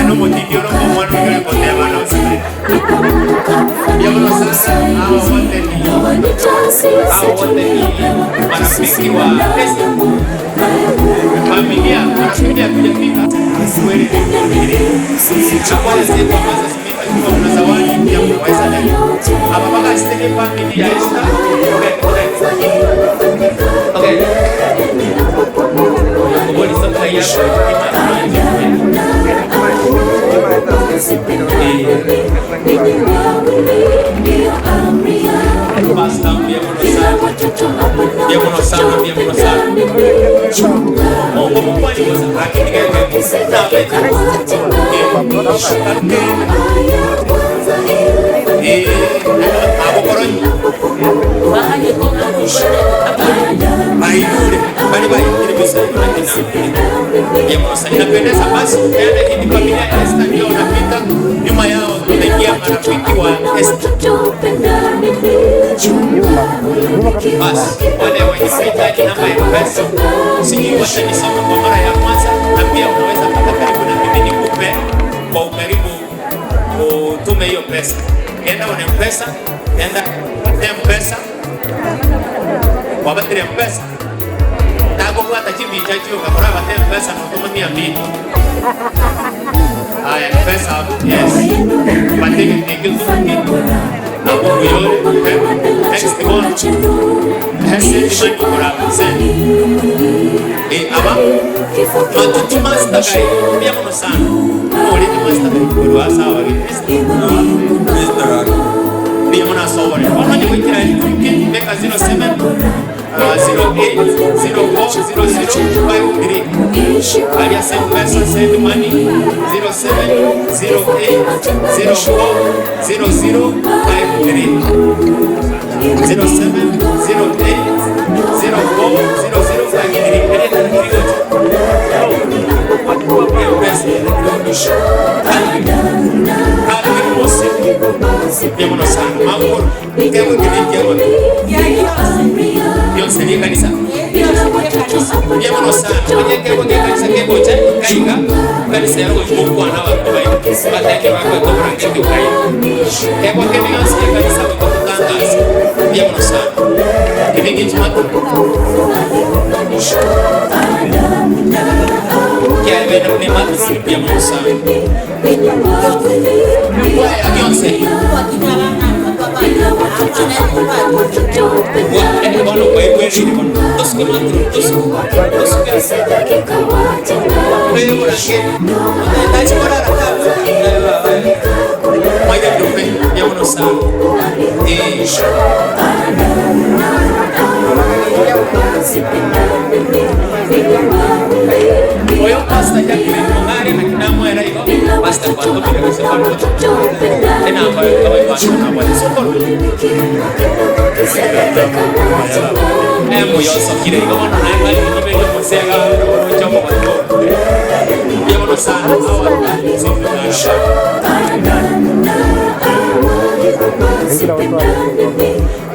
no motivo no como no que contaba no sé yo no sé para piquiwa familia kuja suele chakula zetu ambazo zimepigwa na zawadi ya kuweza leo hapa mpaka steke familia esta okay what is the player basta biamono sana Mungu kwani lakini inapendeza basi hii familia Esther ndio unapita nyuma yao tunaingia marafiki wa Esther basi wale wanahitaji namba ya pesa sijui watanisoma kwa mara ya kwanza na pia unaweza pata karibu na mimi nikupe kwa ukaribu utume hiyo pesa enda una pesa enda M-Pesa wabatire pesa nago bwata chibicha chio kakora batire pesa no tuma 200 aya pesa yes batike tikitu abo yole next one hese shani kora sen aba matutu master kai pia mno sana oli tu master kwa sawa pia mna sawa ni wana ni wikira meka 07 08040053 alia send pesa send money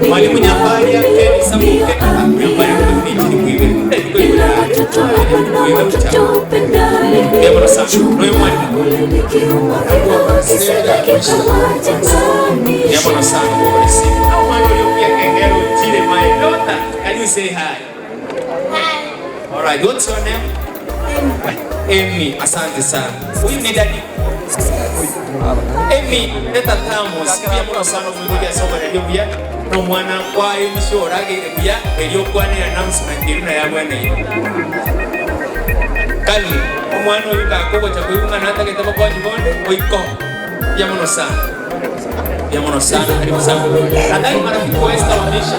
mwalimu nyambari yake sabuke nyambari kunichini kuiwe Can you say hi? Hi. All right, what's your name? Amy. Asante sana. Huyu ni dadi. Amy, leta tamos. Pia mwana sana mwingi ya somo radio bia. No mwana kwa mshora gere bia. Elio kwa ni announcement irina ya bwana hiyo. Kali, mwana yuka kwa cha kuunga na hata kitaba kwa jibonde, oiko. Pia mwana sana. Pia mwana sana. Karibu sana. Nadhani marafiki wa Esther wamesha.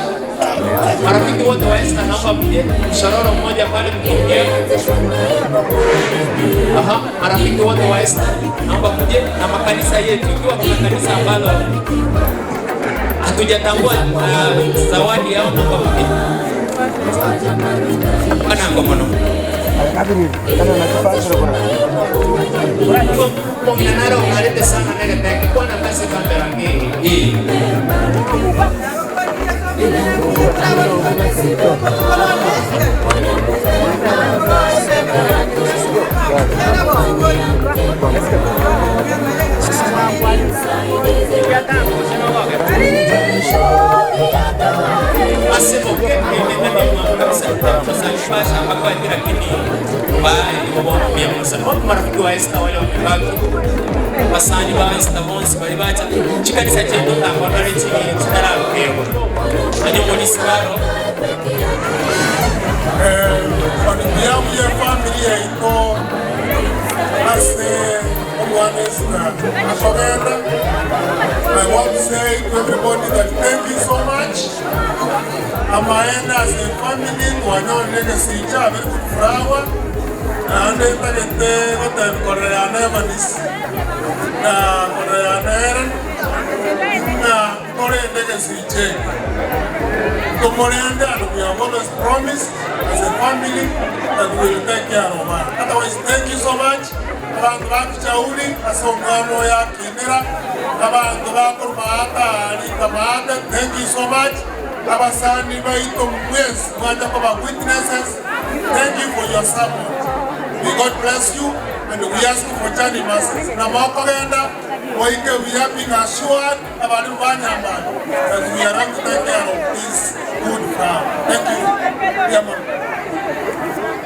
Marafiki wote wa Esther naomba mje mshororo mmoja pale mkiongea. Aha, marafiki wote wa Esther naomba mje na makanisa yetu, ikiwa kuna kanisa ambalo hatujatambua zawadi yao naomba mje. Kana ngomono. Kana nakipasa bwana. Kwa mnanaro unalete sana negative kwa na kasi kamera hii. Marafiki wa Esther wale wamebaki wasani wa Esther bonsi bali bacha chikanisa chetu tangu na chini kitara kego anyo munisipalo familia ya familia iko ase omwanesa akogenda. I want to say to everybody that thank you so much. Amaenda as a family tuanyo legacy chabe kufurawa ande tagete gote koreana manis na koreana na kore legacy change. Tomorenda we have always promised as a family that we will take care of her. Otherwise, thank you so much. Abantu bakuchauli asongano ya kinera abantu bakurmata ali kamata, thank you so much. Abasani baito mwezi mwaja kwa witnesses, thank you for your support. May God bless you and we ask for journey mercies. Na makogenda we are being assured about that we are going to take care of this town. Thank you. Yeah, man.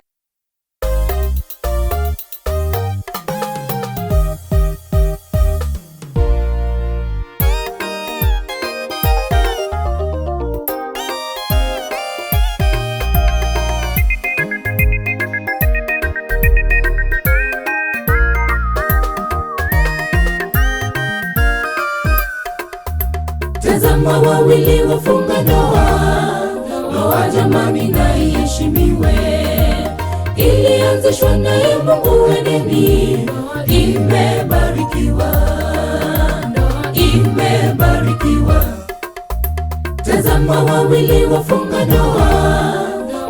Tazama wawili wafunga ndoa, ndoa jamani na iheshimiwe. Ilianzishwa naye Mungu Edeni, imebarikiwa, imebarikiwa. Tazama wawili wafunga ndoa,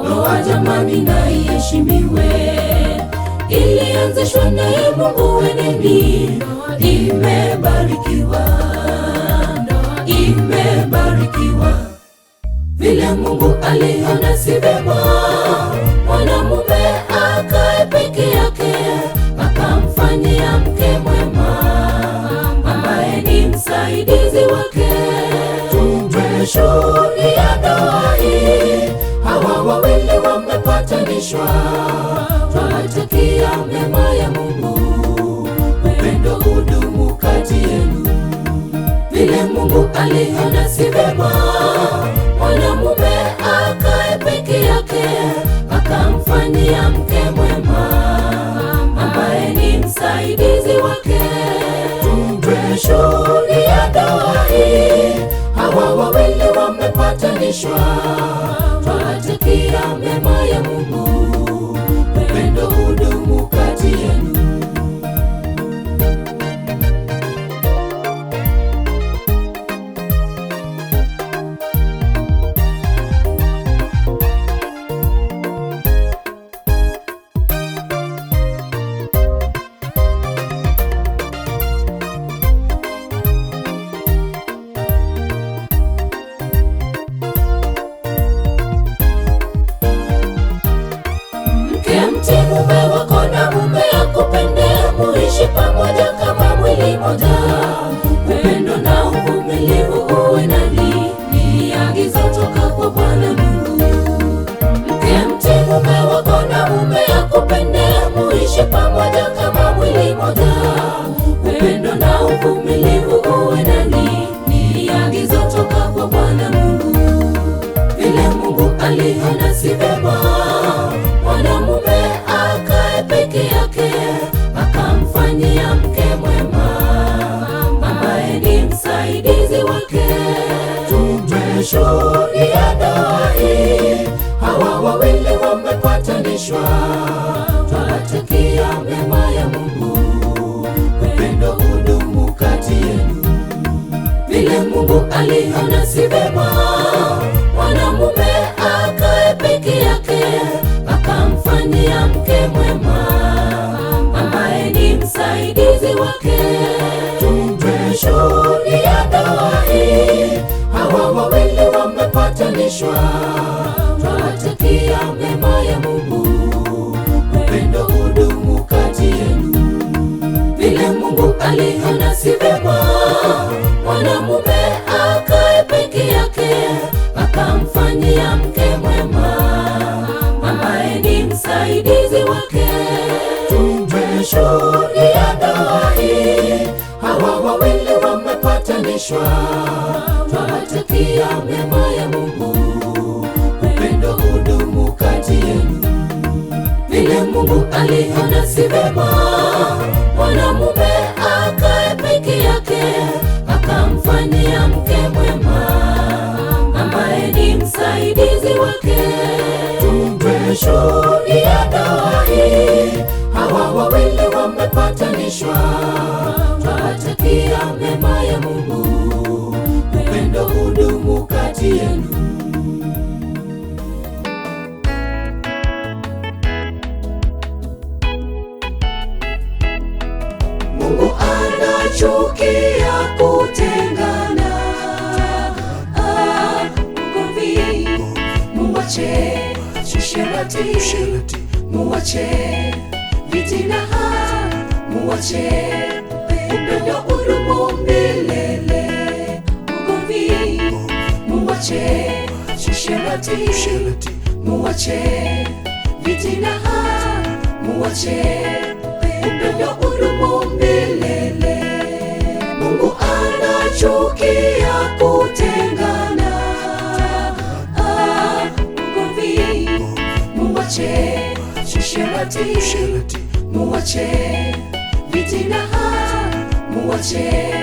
ndoa jamani na iheshimiwe. Ilianzishwa naye Mungu Edeni, imebarikiwa, imebarikiwa. Vile Mungu aliona si vema mwanamume akae peke yake, akamfanyia mke mwema ambaye ni msaidizi wake. Tumeshuhudia ndoa hii, hawa wawili wamepatanishwa. Twawatakia mema ya Mungu, upendo udumu kati yenu. Vile Mungu aliona si vema mwanamume akae peke yake, akamfanyia mke mwema ambaye ni msaidizi wake. Tumeshuhudia ndoa hii, hawa wawili wamepatanishwa. Twawatakia mema ya Mungu, upendo udumu kati yenu. Mume wako na mume akupende, muishi pamoja kama mwili moja. Upendo na uvumilivu uwe nani, ni agizo toka kwa Bwana Mungu. Mke mtii mume wako na mume akupende, muishi pamoja kama mwili moja. Upendo na uvumilivu uwe nani, ni agizo toka kwa Bwana Mungu. Vile Mungu aliona si vema mwanamume akae peke yake, akamfanyia mke mwema ambaye ni msaidizi wake. Tumeshuhudia ndoa hii, hawa wawili wamepatanishwa. Twawatakia mema ya Mungu, upendo udumu kati yenu. Vile Mungu aliona si vema mwanamume akae peke yake, akamfanyia mke mwema ambaye ni msaidizi wake. Tumeshuhudia ndoa hii, hawa wawili wamepatanishwa. Twawatakia mema ya Mungu, upendo udumu kati yenu. Vile Mungu aliona si vema mwanamume akae peke yake, akamfanyia mke mwema ambaye ni msaidizi wake. Tumeshuhudia ndoa hii, hawa wawili wamepatanishwa. Twawatakia mema ya Mungu, upendo udumu kati yenu. Vile Mungu aliona si vema mwanamume akae peke yake, akamfanyia mke mwema ambaye ni msaidizi wake. Tumeshuhudia ndoa hii, hawa wawili wamepatanishwa. Twawatakia mema ya Mungu, upendo udumu kati yenu. Mungu anachukia kutengana, ugomvi muwache, usherati muwache, fitina muwache, upendo udumu milele. Ugomvi muwache, usherati, muache vitina, muache upendo udumu milele. Mungu anachukia kutengana, ugomvi, muache usherati, muache vitina, muache